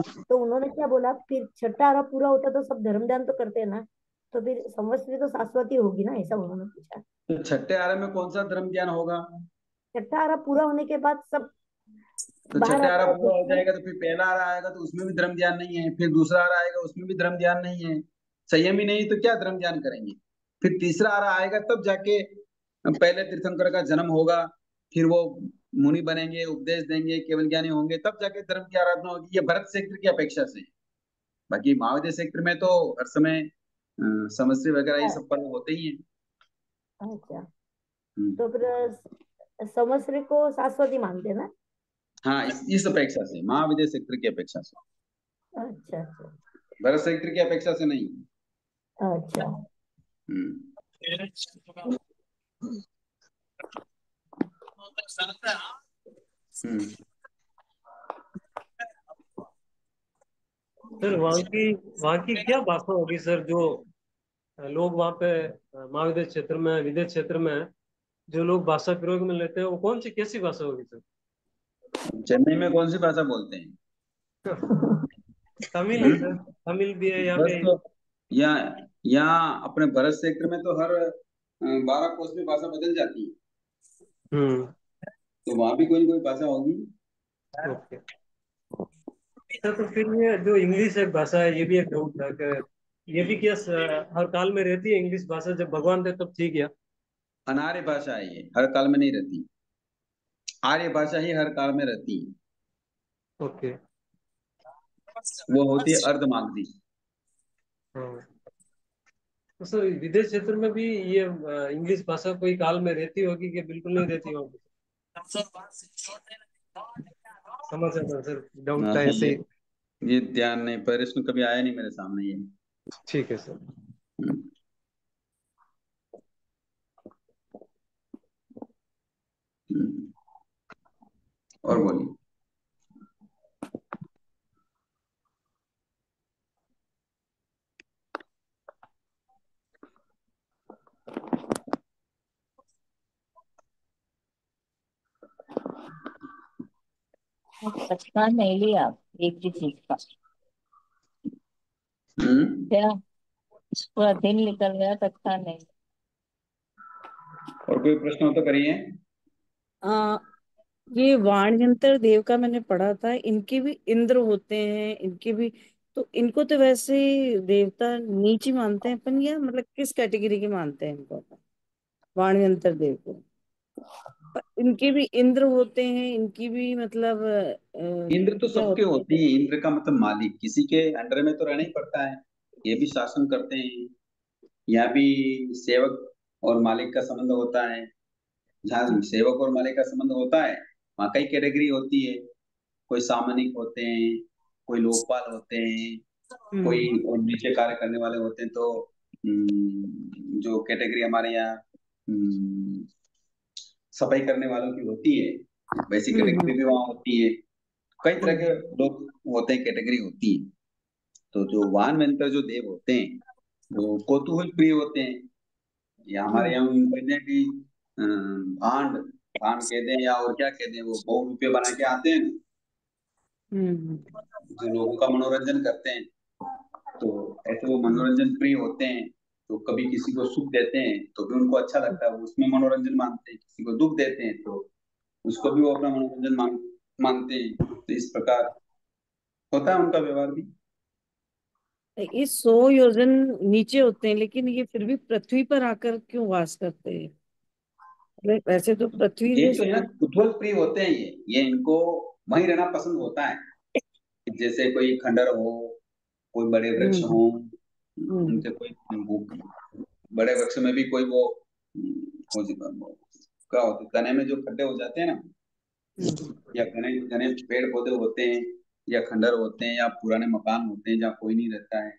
[SPEAKER 4] तो उन्होंने क्या बोला, फिर छठा आरा पूरा होता तो सब धर्म ध्यान तो करते हैं ना, तो फिर संवत्सरी तो शाश्वती होगी ना, ऐसा उन्होंने पूछा।
[SPEAKER 1] तो छठे आरे में कौन सा धर्म ज्ञान होगा?
[SPEAKER 4] छठा आरा पूरा होने के बाद सब
[SPEAKER 1] तो
[SPEAKER 4] बाहर
[SPEAKER 1] छठे आरा
[SPEAKER 4] आते हैं
[SPEAKER 1] पूरा हो
[SPEAKER 4] तो
[SPEAKER 1] जाएगा तो फिर पहला आरा आएगा तो उसमें भी धर्म ज्ञान नहीं है, फिर दूसरा आरा आएगा उसमें भी धर्म ज्ञान नहीं है। संयम ही नहीं तो क्या धर्म ज्ञान करेंगे? फिर तीसरा आरा आएगा तब जाके पहले तीर्थंकर का जन्म होगा, फिर वो मुनि बनेंगे, उपदेश देंगे, केवल ज्ञानी होंगे, तब जाके धर्म की आराधना होगी। ये भरत क्षेत्र की अपेक्षा से। बाकी महाविद्य क्षेत्र में तो हर समय समस्या वगैरह ये सब पर्व होते ही हैं।
[SPEAKER 4] अच्छा,
[SPEAKER 1] हम्म।
[SPEAKER 4] तो फिर संवत्सरी को शाश्वती मानते हैं ना।
[SPEAKER 1] हाँ, इस अपेक्षा से, महाविद्य क्षेत्र की अपेक्षा से,
[SPEAKER 4] अच्छा अच्छा
[SPEAKER 1] भरत क्षेत्र की अपेक्षा से नहीं।
[SPEAKER 4] अच्छा।
[SPEAKER 1] हम्म हम्म
[SPEAKER 6] सर वहाँ की क्या भाषा होगी सर, जो लोग वहाँ पे महाविद्य क्षेत्र में, विदेश क्षेत्र में जो लोग भाषा प्रयोग में लेते हैं, वो कौन सी कैसी भाषा होगी सर?
[SPEAKER 1] चेन्नई में कौन सी भाषा बोलते हैं?
[SPEAKER 6] तमिल है सर,
[SPEAKER 1] हम्म
[SPEAKER 6] तमिल भी है यहाँ
[SPEAKER 1] बस
[SPEAKER 6] पे।
[SPEAKER 1] तो, यहाँ अपने भरत क्षेत्र में तो हर 12 कोस में भाषा बदल जाती है,
[SPEAKER 6] हम्म।
[SPEAKER 1] तो वहां भी कोई ना कोई भाषा होगी।
[SPEAKER 6] ओके सर, तो फिर ये जो इंग्लिश एक भाषा है, ये भी एक डाउट था कि ये भी क्या हर काल में रहती है इंग्लिश भाषा? जब भगवान थे तब ठीक है।
[SPEAKER 1] अनार्य भाषा है, ये हर काल में नहीं रहती। आर्य भाषा ही हर काल में रहती है।
[SPEAKER 6] ओके।
[SPEAKER 1] वो होती है अर्धमागधी।
[SPEAKER 6] हाँ, तो सर विदेश क्षेत्र में भी ये इंग्लिश भाषा कोई काल में रहती होगी कि बिल्कुल नहीं रहती होगी? समझ आता सर, डाउट
[SPEAKER 1] हाँ,
[SPEAKER 6] था ऐसे ही।
[SPEAKER 1] ये ध्यान नहीं, प्रश्न कभी आया नहीं मेरे सामने ये।
[SPEAKER 6] ठीक है सर।
[SPEAKER 1] हम्म, हम्म। और बोलिए।
[SPEAKER 9] सचकान नहीं लिया एक भी चीज का, क्या पूरा दिन निकल गया, सचकान नहीं।
[SPEAKER 1] और कोई प्रश्न हो तो करिए।
[SPEAKER 7] आ, ये वाणयंत्र देव का मैंने पढ़ा था, इनके भी इंद्र होते हैं, इनके भी, तो इनको तो वैसे देवता नीच ही मानते हैं अपन, या मतलब किस कैटेगरी के मानते हैं इनको अपन, वाणयंत्र देव को? पर इनके भी इंद्र होते हैं, इनकी भी मतलब
[SPEAKER 1] इंद्र तो
[SPEAKER 7] क्या
[SPEAKER 1] सबके
[SPEAKER 7] होता
[SPEAKER 1] होती है। इंद्र का मतलब मालिक, किसी के अंडर में तो रहना ही पड़ता है। ये भी शासन करते हैं। यहाँ भी सेवक और मालिक का संबंध होता है। जहाँ सेवक और मालिक का संबंध होता है वहाँ कई कैटेगरी होती है। कोई सामनिक होते हैं, कोई लोकपाल होते हैं,
[SPEAKER 7] है?
[SPEAKER 1] कोई और नीचे कार्य करने वाले होते हैं। तो जो कैटेगरी हमारे यहाँ सफाई करने वालों की होती है, वैसी कैटेगरी
[SPEAKER 7] हम्म
[SPEAKER 1] भी वहाँ होती है। कई तरह के
[SPEAKER 7] हम्म
[SPEAKER 1] लोग होते हैं, कैटेगरी होती है। तो जो वान मंत्र जो देव होते हैं वो कौतूहल प्रिय होते हैं। या हमारे
[SPEAKER 7] हम्म
[SPEAKER 1] यहाँ उनको कहते हैं कि भांड भांड कह दें या और क्या कहते हैं, वो बहु रुपये बना के आते हैं
[SPEAKER 7] हम्म
[SPEAKER 1] जो लोगों का मनोरंजन करते हैं। तो ऐसे वो
[SPEAKER 7] हम्म
[SPEAKER 1] मनोरंजन प्रिय होते हैं। तो कभी किसी को सुख देते हैं तो भी उनको अच्छा लगता है, वो उसमें मनोरंजन मानते हैं। किसी को दुख देते हैं तो उसको भी वो अपना मनोरंजन मानते हैं। तो इस प्रकार होता है उनका व्यवहार भी।
[SPEAKER 7] ये 100 योजन नीचे होते हैं, लेकिन ये फिर भी पृथ्वी पर आकर क्यों वास करते हैं? वैसे तो पृथ्वी
[SPEAKER 1] ये
[SPEAKER 7] से
[SPEAKER 1] तो है ना, कुतूहल प्रिय होते हैं ये इनको वहीं रहना पसंद होता है। जैसे कोई खंडर हो, कोई बड़े वृक्ष
[SPEAKER 7] हम्म
[SPEAKER 1] हो,
[SPEAKER 7] हम्म
[SPEAKER 1] उनके कोई बड़े वृक्ष में भी कोई क्या होते, तने में जो खड्डे हो जाते हैं ना,
[SPEAKER 7] हम्म
[SPEAKER 1] या घने घने पेड़ पौधे होते हैं, या खंडर होते हैं, या पुराने मकान होते हैं जहाँ कोई नहीं रहता है,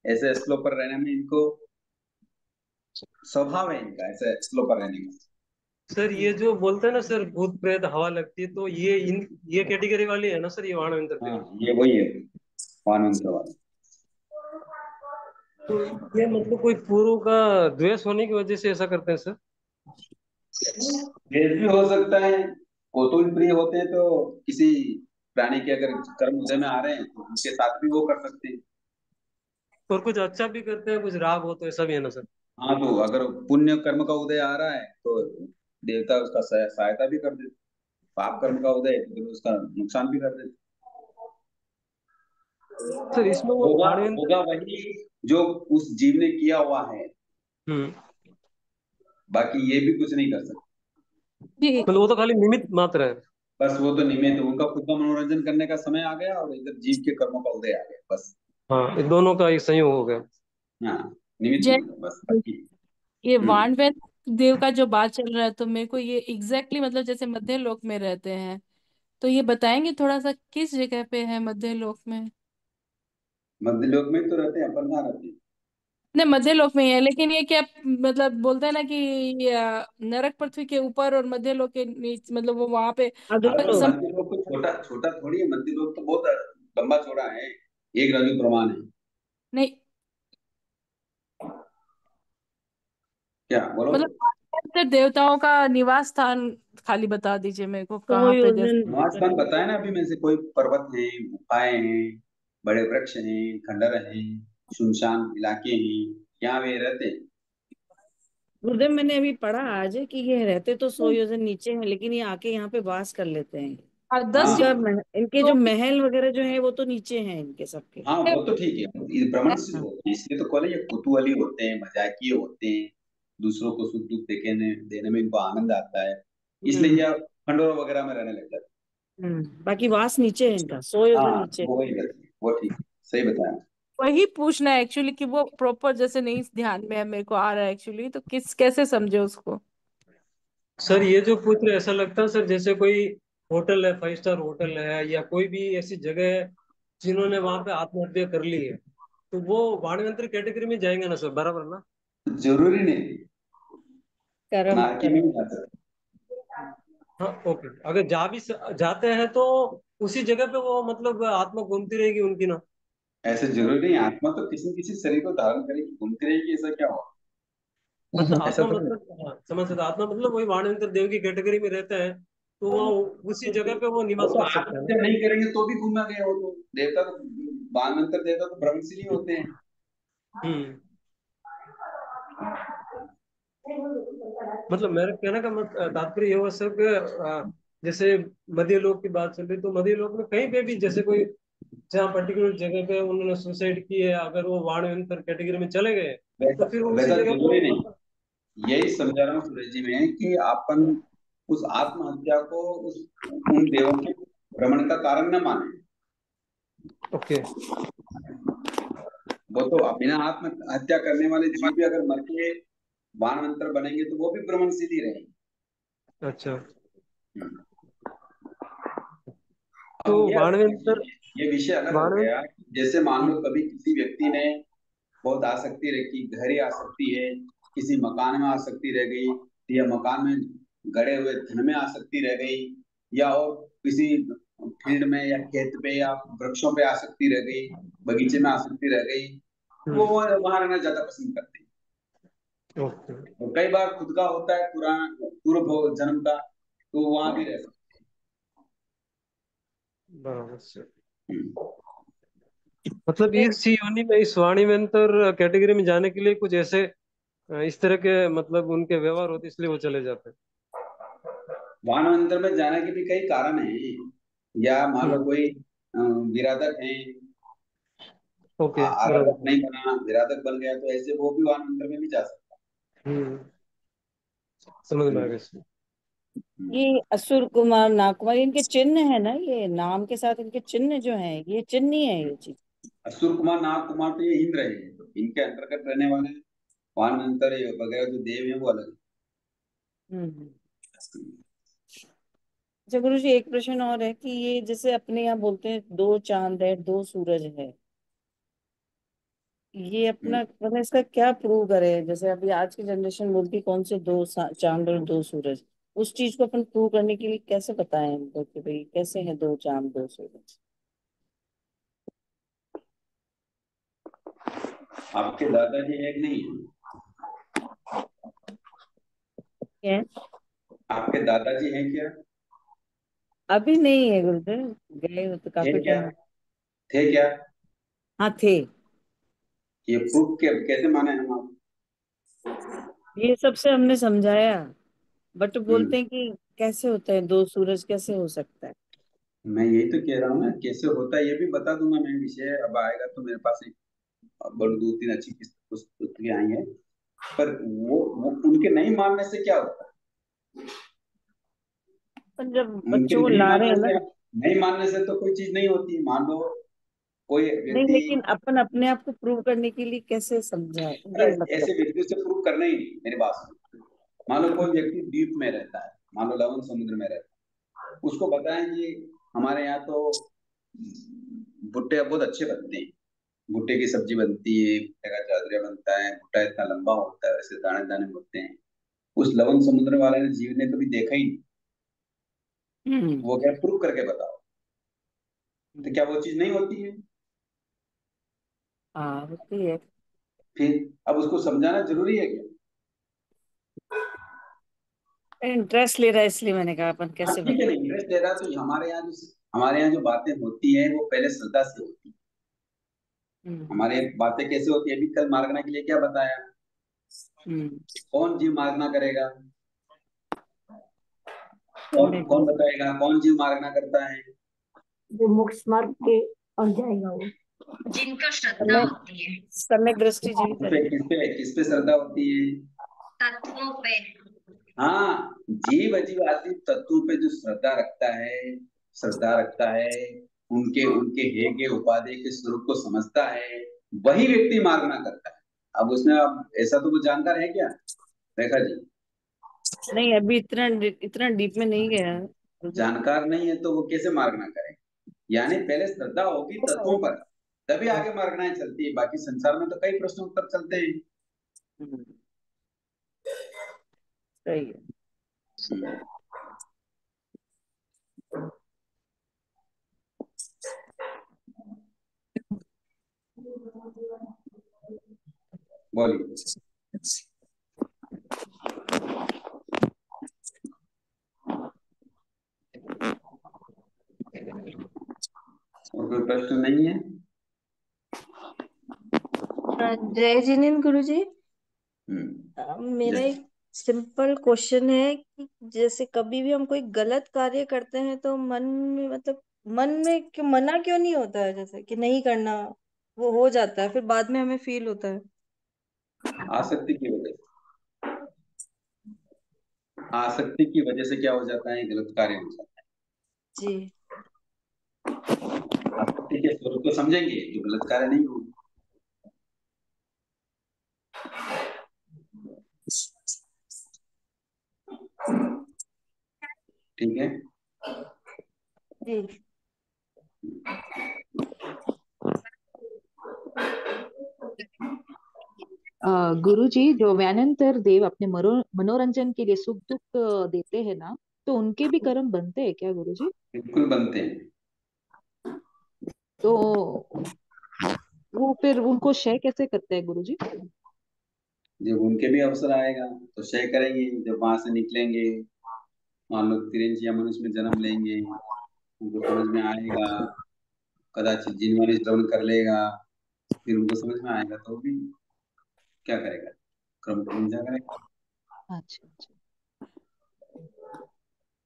[SPEAKER 1] ऐसे स्थलों पर रहने में इनको स्वभाव है इनका, ऐसे स्थलों पर रहने का।
[SPEAKER 6] सर ये जो बोलते हैं ना सर, भूत प्रेत हवा लगती है, तो ये कैटेगरी वाली है ना सर, ये वाणविंतर
[SPEAKER 1] हाँ,
[SPEAKER 6] देव?
[SPEAKER 1] ये वही है मानव सवाल।
[SPEAKER 6] तो ये मतलब कोई पूर्व का द्वेष होने की वजह से ऐसा करते हैं सर?
[SPEAKER 1] देश भी हो सकता है, कौतूहल प्रिय होते हैं तो किसी प्राणी के अगर कर्म उदय में आ रहे हैं तो उनके साथ भी वो कर सकते हैं।
[SPEAKER 6] और कुछ अच्छा भी करते हैं, कुछ राग हो, तो ऐसा भी है ना सर?
[SPEAKER 1] हाँ, तो अगर पुण्य कर्म का उदय आ रहा है तो देवता उसका सहायता भी कर देते, पाप कर्म का उदय है तो फिर उसका नुकसान भी कर देते।
[SPEAKER 6] सर इसमें वो
[SPEAKER 1] होगा
[SPEAKER 6] वाणविंतर।
[SPEAKER 1] होगा वही जो उस जीव ने किया हुआ है,
[SPEAKER 6] हम्म।
[SPEAKER 1] बाकी ये भी कुछ नहीं कर सकते।
[SPEAKER 3] जी।
[SPEAKER 6] मतलब वो तो खाली निमित्त मात्र है।
[SPEAKER 1] बस वो तो निमित्त, उनका खुद का मनोरंजन करने का समय आ गया और इधर जीव के कर्मों का उदय आ गया, बस।
[SPEAKER 6] हाँ, इन दोनों का एक संयोग हो गया।
[SPEAKER 1] हाँ, निमित्त
[SPEAKER 3] जय।
[SPEAKER 1] मात्र, बस, बाकी।
[SPEAKER 3] ये
[SPEAKER 1] हम्म।
[SPEAKER 3] वाणवैन देव का जो बात चल रहा है, तो मेरे को ये मतलब जैसे मध्य लोक में रहते हैं, तो ये बताएंगे थोड़ा सा किस जगह पे है मध्य लोक में?
[SPEAKER 1] मध्य लोक में तो रहते हैं, अपन कहाँ रहते हैं?
[SPEAKER 3] नहीं, मध्य लोक में ही है, लेकिन ये क्या मतलब बोलते हैं ना कि नरक पृथ्वी के ऊपर और मध्य लोक के नीचे, मतलब वो वहां पे
[SPEAKER 1] अगर
[SPEAKER 7] अधोलोक।
[SPEAKER 1] मध्य लोक तो छोटा छोटा थोड़ी है, मध्य लोक तो बहुत लंबा चौड़ा है, एक रजु प्रमाण है।
[SPEAKER 3] नहीं,
[SPEAKER 1] क्या बोलो?
[SPEAKER 3] मतलब वाणवैन देवताओं का निवास स्थान खाली बता दीजिए मेरे को,
[SPEAKER 7] सौ
[SPEAKER 3] कहाँ पे जैसे।
[SPEAKER 7] योजन
[SPEAKER 1] निवास स्थान बताया ना अभी, में से कोई पर्वत है, गुफाएं हैं, बड़े वृक्ष हैं, खंडर हैं, सुनसान इलाके हैं, यहाँ वे रहते हैं।
[SPEAKER 7] गुरुदेव, मैंने अभी पढ़ा आज कि ये रहते तो 100 योजन नीचे हैं, लेकिन ये आके यहाँ पे वास कर लेते हैं।
[SPEAKER 3] और 10
[SPEAKER 1] हाँ,
[SPEAKER 7] इनके जो महल वगैरह जो है वो तो नीचे हैं इनके सबके।
[SPEAKER 1] हाँ, वो तो ठीक है, ये भ्रमणशील
[SPEAKER 7] हाँ।
[SPEAKER 1] होते हैं, इसलिए तो कॉलेज कुतूहली होते हैं, मजाकिये होते हैं, दूसरों को सुख दुख देने देने में इनको आनंद आता है, इसलिए
[SPEAKER 7] हम्म
[SPEAKER 1] यह खंडों वगैरह में रहने लग जाते
[SPEAKER 7] बाकी वास नीचे है इनका, 100
[SPEAKER 1] हैं।
[SPEAKER 7] योजन
[SPEAKER 1] हाँ,
[SPEAKER 7] नीचे।
[SPEAKER 1] वो वही रहते हैं, वो ठीक है, सही बताया।
[SPEAKER 3] वही पूछना है एक्चुअली कि वो प्रॉपर जैसे नहीं ध्यान में है, मेरे को आ रहा है एक्चुअली, तो किस कैसे समझे उसको?
[SPEAKER 6] सर ये जो पूछ रहे, ऐसा लगता है सर जैसे कोई होटल है, 5 स्टार होटल है, या कोई भी ऐसी जगह है जिन्होंने वहां पे आत्महत्या कर ली है, तो वो वाणियंत्र कैटेगरी में जाएंगे ना सर, बराबर ना?
[SPEAKER 1] जरूरी नहीं,
[SPEAKER 7] कर्म
[SPEAKER 1] नारकी में
[SPEAKER 7] कर्म।
[SPEAKER 1] भी जा सकते
[SPEAKER 6] हाँ, ओके। अगर जाते हैं तो उसी जगह पे वो मतलब आत्मा घूमती रहेगी उनकी ना?
[SPEAKER 1] हैं। ऐसे जरूरी नहीं, आत्मा तो किसी न किसी शरीर को धारण करेगी, घूमती रहेगी, ऐसा क्या हुआ?
[SPEAKER 6] मतलब
[SPEAKER 1] ऐसा
[SPEAKER 6] आत्मा
[SPEAKER 1] तो नहीं।
[SPEAKER 6] मतलब, हाँ, समझ सकता, आत्मा मतलब वही वाणियंत्र देव की कैटेगरी में रहता है, तो वो उसी जगह पे वो
[SPEAKER 1] वो
[SPEAKER 6] निवास
[SPEAKER 1] तो
[SPEAKER 6] कर सकता है ना?
[SPEAKER 1] आत्महत्या नहीं करेंगे तो भी घूमा गया, वो तो देवता तो, बानवंतर देवता तो भ्रमणशील ही होते हैं।
[SPEAKER 6] हम्म। मतलब मेरे कहने का तात्पर्य ये हुआ सर कि जैसे मध्य लोक की बात चल रही, तो मध्य लोक में कहीं पे भी जैसे कोई, जहाँ पर्टिकुलर जगह पे उन्होंने सुसाइड की है, अगर वो वाणियंत्र कैटेगरी में चले गए,
[SPEAKER 1] वैसा
[SPEAKER 6] तो फिर वो उसी
[SPEAKER 1] वैसा
[SPEAKER 6] जगह पे
[SPEAKER 1] जरूरी नहीं,
[SPEAKER 6] मतलब।
[SPEAKER 1] यही समझा रहा हूँ सूरज जी में कि अपन उस आत्महत्या को उस उन देवों के भ्रमण का कारण न माने।
[SPEAKER 6] ओके।
[SPEAKER 1] वो तो बिना आत्महत्या करने वाले जीव भी अगर मर के बाणवंतर बनेंगे तो वो भी भ्रमणशील ही रहेंगे।
[SPEAKER 6] अच्छा।
[SPEAKER 1] हम्म।
[SPEAKER 6] तो
[SPEAKER 1] अब ये अलग
[SPEAKER 6] वाणियंत्र।
[SPEAKER 1] विषय है, ये विषय अलग हो
[SPEAKER 6] वाणियंत्र।
[SPEAKER 1] गया। जैसे मान लो
[SPEAKER 6] हम्म।
[SPEAKER 1] कभी किसी व्यक्ति ने बहुत आसक्ति रखी, गहरी आसक्ति है, किसी मकान में आसक्ति रह गई, या मकान में गड़े हुए धन में आसक्ति रह गई, या और किसी फील्ड में या खेत पे या वृक्षों पे आसक्ति रह गई, बगीचे में आसक्ति रह गई, वो
[SPEAKER 6] हम्म।
[SPEAKER 1] वहां रहना ज्यादा पसंद करते हैं।
[SPEAKER 6] ओके।
[SPEAKER 1] और कई बार खुद का होता है पुराना पूर्व जन्म का, तो वहां भी रह सकते
[SPEAKER 6] बराबर से।
[SPEAKER 1] हैं।
[SPEAKER 6] मतलब इस योनि में, इस वाणियंत्र कैटेगरी में जाने के लिए कुछ ऐसे इस तरह के मतलब उनके व्यवहार होते, इसलिए वो चले जाते
[SPEAKER 1] वानवंतर में जाने के भी कई कारण हैं, या मान
[SPEAKER 6] हैं।
[SPEAKER 1] लो कोई बिरादर हैं,
[SPEAKER 6] ओके,
[SPEAKER 1] आराधक
[SPEAKER 6] बराबर।
[SPEAKER 1] नहीं बना, विराधक बन गया, तो ऐसे वो भी वान मंत्र में भी जा सकता
[SPEAKER 6] हम्म, समझ में आ
[SPEAKER 1] है।
[SPEAKER 6] गया सर।
[SPEAKER 7] ये असुर कुमार नागकुमार इनके चिन्ह है ना, ये नाम के साथ इनके चिन्ह जो हैं, ये चिन्ह ही है ये चीज।
[SPEAKER 1] असुर कुमार, नाग कुमार तो ये इंद्र है, तो इनके अंतर्गत रहने वाले वान मंत्र वगैरह जो देव है वो अलग
[SPEAKER 7] हम्म।
[SPEAKER 1] है।
[SPEAKER 7] अच्छा गुरु जी, एक प्रश्न और है कि ये जैसे अपने यहाँ बोलते हैं दो चांद है दो सूरज है, ये अपना मतलब इसका क्या प्रूव करे? जैसे अभी आज की जनरेशन बोलती है कौन से दो चांद और दो सूरज, उस चीज को अपन प्रूव करने के लिए कैसे बताएं इनको कि भाई कैसे है दो चांद दो सूरज?
[SPEAKER 1] आपके दादाजी है कि नहीं है?
[SPEAKER 7] क्या है?
[SPEAKER 1] आपके दादाजी हैं क्या?
[SPEAKER 7] अभी नहीं है गुरुदेव, गए वो तो
[SPEAKER 1] थे
[SPEAKER 7] काफी
[SPEAKER 1] क्या?
[SPEAKER 7] टाइम।
[SPEAKER 1] थे क्या?
[SPEAKER 7] हाँ थे।
[SPEAKER 1] ये प्रूफ के कैसे माने हम आप?
[SPEAKER 7] ये सबसे हमने समझाया, बट बोलते
[SPEAKER 1] हम्म,
[SPEAKER 7] हैं कि कैसे होता है दो सूरज, कैसे हो सकता है?
[SPEAKER 1] मैं यही तो कह रहा हूँ ना, कैसे होता है ये भी बता दूंगा मैं। विषय अब आएगा तो मेरे पास एक बड़ी 2-3 अच्छी पुस्तकें आई हैं। पर वो उनके नहीं मानने से क्या होता है?
[SPEAKER 7] पर जब
[SPEAKER 1] उनके
[SPEAKER 7] बच्चों को ला रहे हैं ना,
[SPEAKER 1] नहीं मानने से तो कोई चीज नहीं होती। मान लो कोई
[SPEAKER 7] नहीं
[SPEAKER 1] व्यक्ति,
[SPEAKER 7] लेकिन अपन अपने आप को प्रूव करने के लिए कैसे समझाए
[SPEAKER 1] अरे
[SPEAKER 7] ये मतलब।
[SPEAKER 1] ऐसे व्यक्ति से प्रूव करना ही नहीं, मेरी बात सुनो। मान लो कोई व्यक्ति द्वीप में रहता है, मान लो लवन समुद्र में रहता है, उसको बताएं कि हमारे यहाँ तो भुट्टे बहुत अच्छे बनते हैं, भुट्टे की सब्जी बनती है, भुट्टे का चादरिया बनता है, भुट्टा इतना लंबा होता है, वैसे दाने दाने होते हैं। उस लवन समुद्र वाले ने, जीव ने कभी देखा ही नहीं।
[SPEAKER 7] हम्म।
[SPEAKER 1] वो क्या प्रूव करके बताओ, तो क्या वो चीज नहीं होती है?
[SPEAKER 7] हाँ होती है।
[SPEAKER 1] फिर अब उसको समझाना जरूरी है क्या?
[SPEAKER 7] इंटरेस्ट ले रहा है इसलिए मैंने कहा अपन
[SPEAKER 1] हाँ
[SPEAKER 7] कैसे
[SPEAKER 1] ठीक है,
[SPEAKER 7] बता।
[SPEAKER 1] नहीं इंटरेस्ट ले रहा तो हमारे यहाँ जो बातें होती है वो पहले श्रद्धा से होती है।
[SPEAKER 7] हम्म।
[SPEAKER 1] हमारे यहाँ बातें कैसे होती है, अभी कल मार्गना के लिए क्या बताया?
[SPEAKER 7] हम्म।
[SPEAKER 1] कौन जीव मार्गना करेगा? कौन
[SPEAKER 7] सम्यक
[SPEAKER 1] कौन
[SPEAKER 7] दृष्टि।
[SPEAKER 1] बताएगा कौन जीव मार्गना करता है?
[SPEAKER 4] जो मोक्ष मार्ग के और जाएगा वो।
[SPEAKER 5] जिनका श्रद्धा
[SPEAKER 7] सम्यक
[SPEAKER 5] होती है
[SPEAKER 7] सम्यक दृष्टि जी भी करेंगे।
[SPEAKER 1] किस पे श्रद्धा होती है?
[SPEAKER 5] तत्वों पे।
[SPEAKER 1] हाँ, जीव अजीव आदि तत्वों पे जो श्रद्धा रखता है, उनके उनके हे के उपाधि के स्वरूप को समझता है, वही व्यक्ति मार्गना करता है। अब उसमें, अब ऐसा तो कुछ जानकार है क्या रेखा जी?
[SPEAKER 7] नहीं अभी इतना इतना डीप में नहीं गया गुरुदेव।
[SPEAKER 1] जानकार नहीं है तो वो कैसे मार्गना करे? यानी पहले श्रद्धा होगी तत्वों पर, तभी आगे मार्गनाएं चलती है। बाकी संसार में तो कई प्रश्न उत्तर चलते हैं।
[SPEAKER 7] हम्म, सही है।
[SPEAKER 1] हम्म, बोलिए। और कोई प्रश्न नहीं है?
[SPEAKER 10] जय जिनेन्द्र गुरु जी। मेरा
[SPEAKER 1] जैसे
[SPEAKER 10] एक सिंपल क्वेश्चन है कि जैसे कभी भी हम कोई गलत कार्य करते हैं तो मन में मतलब मन में क्यों मना क्यों नहीं होता है, जैसे कि नहीं करना, वो हो जाता है फिर बाद में हमें फील होता है।
[SPEAKER 1] आसक्ति की वजह से, आसक्ति की वजह से क्या हो जाता है, गलत कार्य हो जाता
[SPEAKER 10] जी।
[SPEAKER 1] है। आसक्ति के स्वरूप को समझेंगे तो गलत कार्य नहीं होगा। ठीक है।
[SPEAKER 10] जी।
[SPEAKER 11] गुरु जी, जो व्यानंतर देव अपने मनोरंजन के लिए सुख दुख देते हैं ना, तो उनके भी कर्म बनते हैं क्या गुरु जी?
[SPEAKER 1] बिल्कुल बनते हैं।
[SPEAKER 11] तो वो फिर उनको क्षय कैसे करते हैं गुरु जी?
[SPEAKER 1] जब उनके भी अवसर आएगा तो क्षय करेंगे। जब वहां से निकलेंगे, मान लो तिरंज या मनुष्य में जन्म लेंगे, उनको समझ में आएगा, कदाचित जिनवानी श्रवण कर लेगा, फिर उनको समझ में आएगा तो भी क्या करेगा, क्रम पूंजा करेगा।
[SPEAKER 11] अच्छा अच्छा,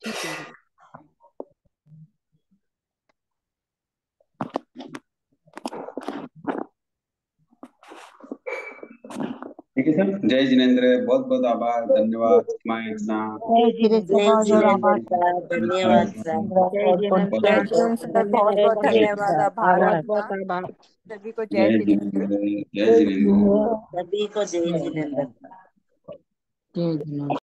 [SPEAKER 11] ठीक है गुरु।
[SPEAKER 1] ठीक है सर। जय जिनेन्द्र, बहुत बहुत आभार, धन्यवाद, क्षमाएं इतना।
[SPEAKER 4] जय जिनेन्द्र
[SPEAKER 7] जय
[SPEAKER 4] बहुत बहुत आभार।
[SPEAKER 7] जिनेन्द्र सर, धन्यवाद सर।
[SPEAKER 4] जय जिनेन्द्र
[SPEAKER 12] जय
[SPEAKER 4] सर,
[SPEAKER 12] जिनेन्द्र सर, बहुत बहुत धन्यवाद, आभार आपका। सभी को जय
[SPEAKER 1] जय
[SPEAKER 12] जिनेन्द्र।
[SPEAKER 1] जिनेन्द्र, जय जिनेन्द्र।
[SPEAKER 7] सभी को जय जिनेन्द्र।
[SPEAKER 2] जय जिनेन्द्र।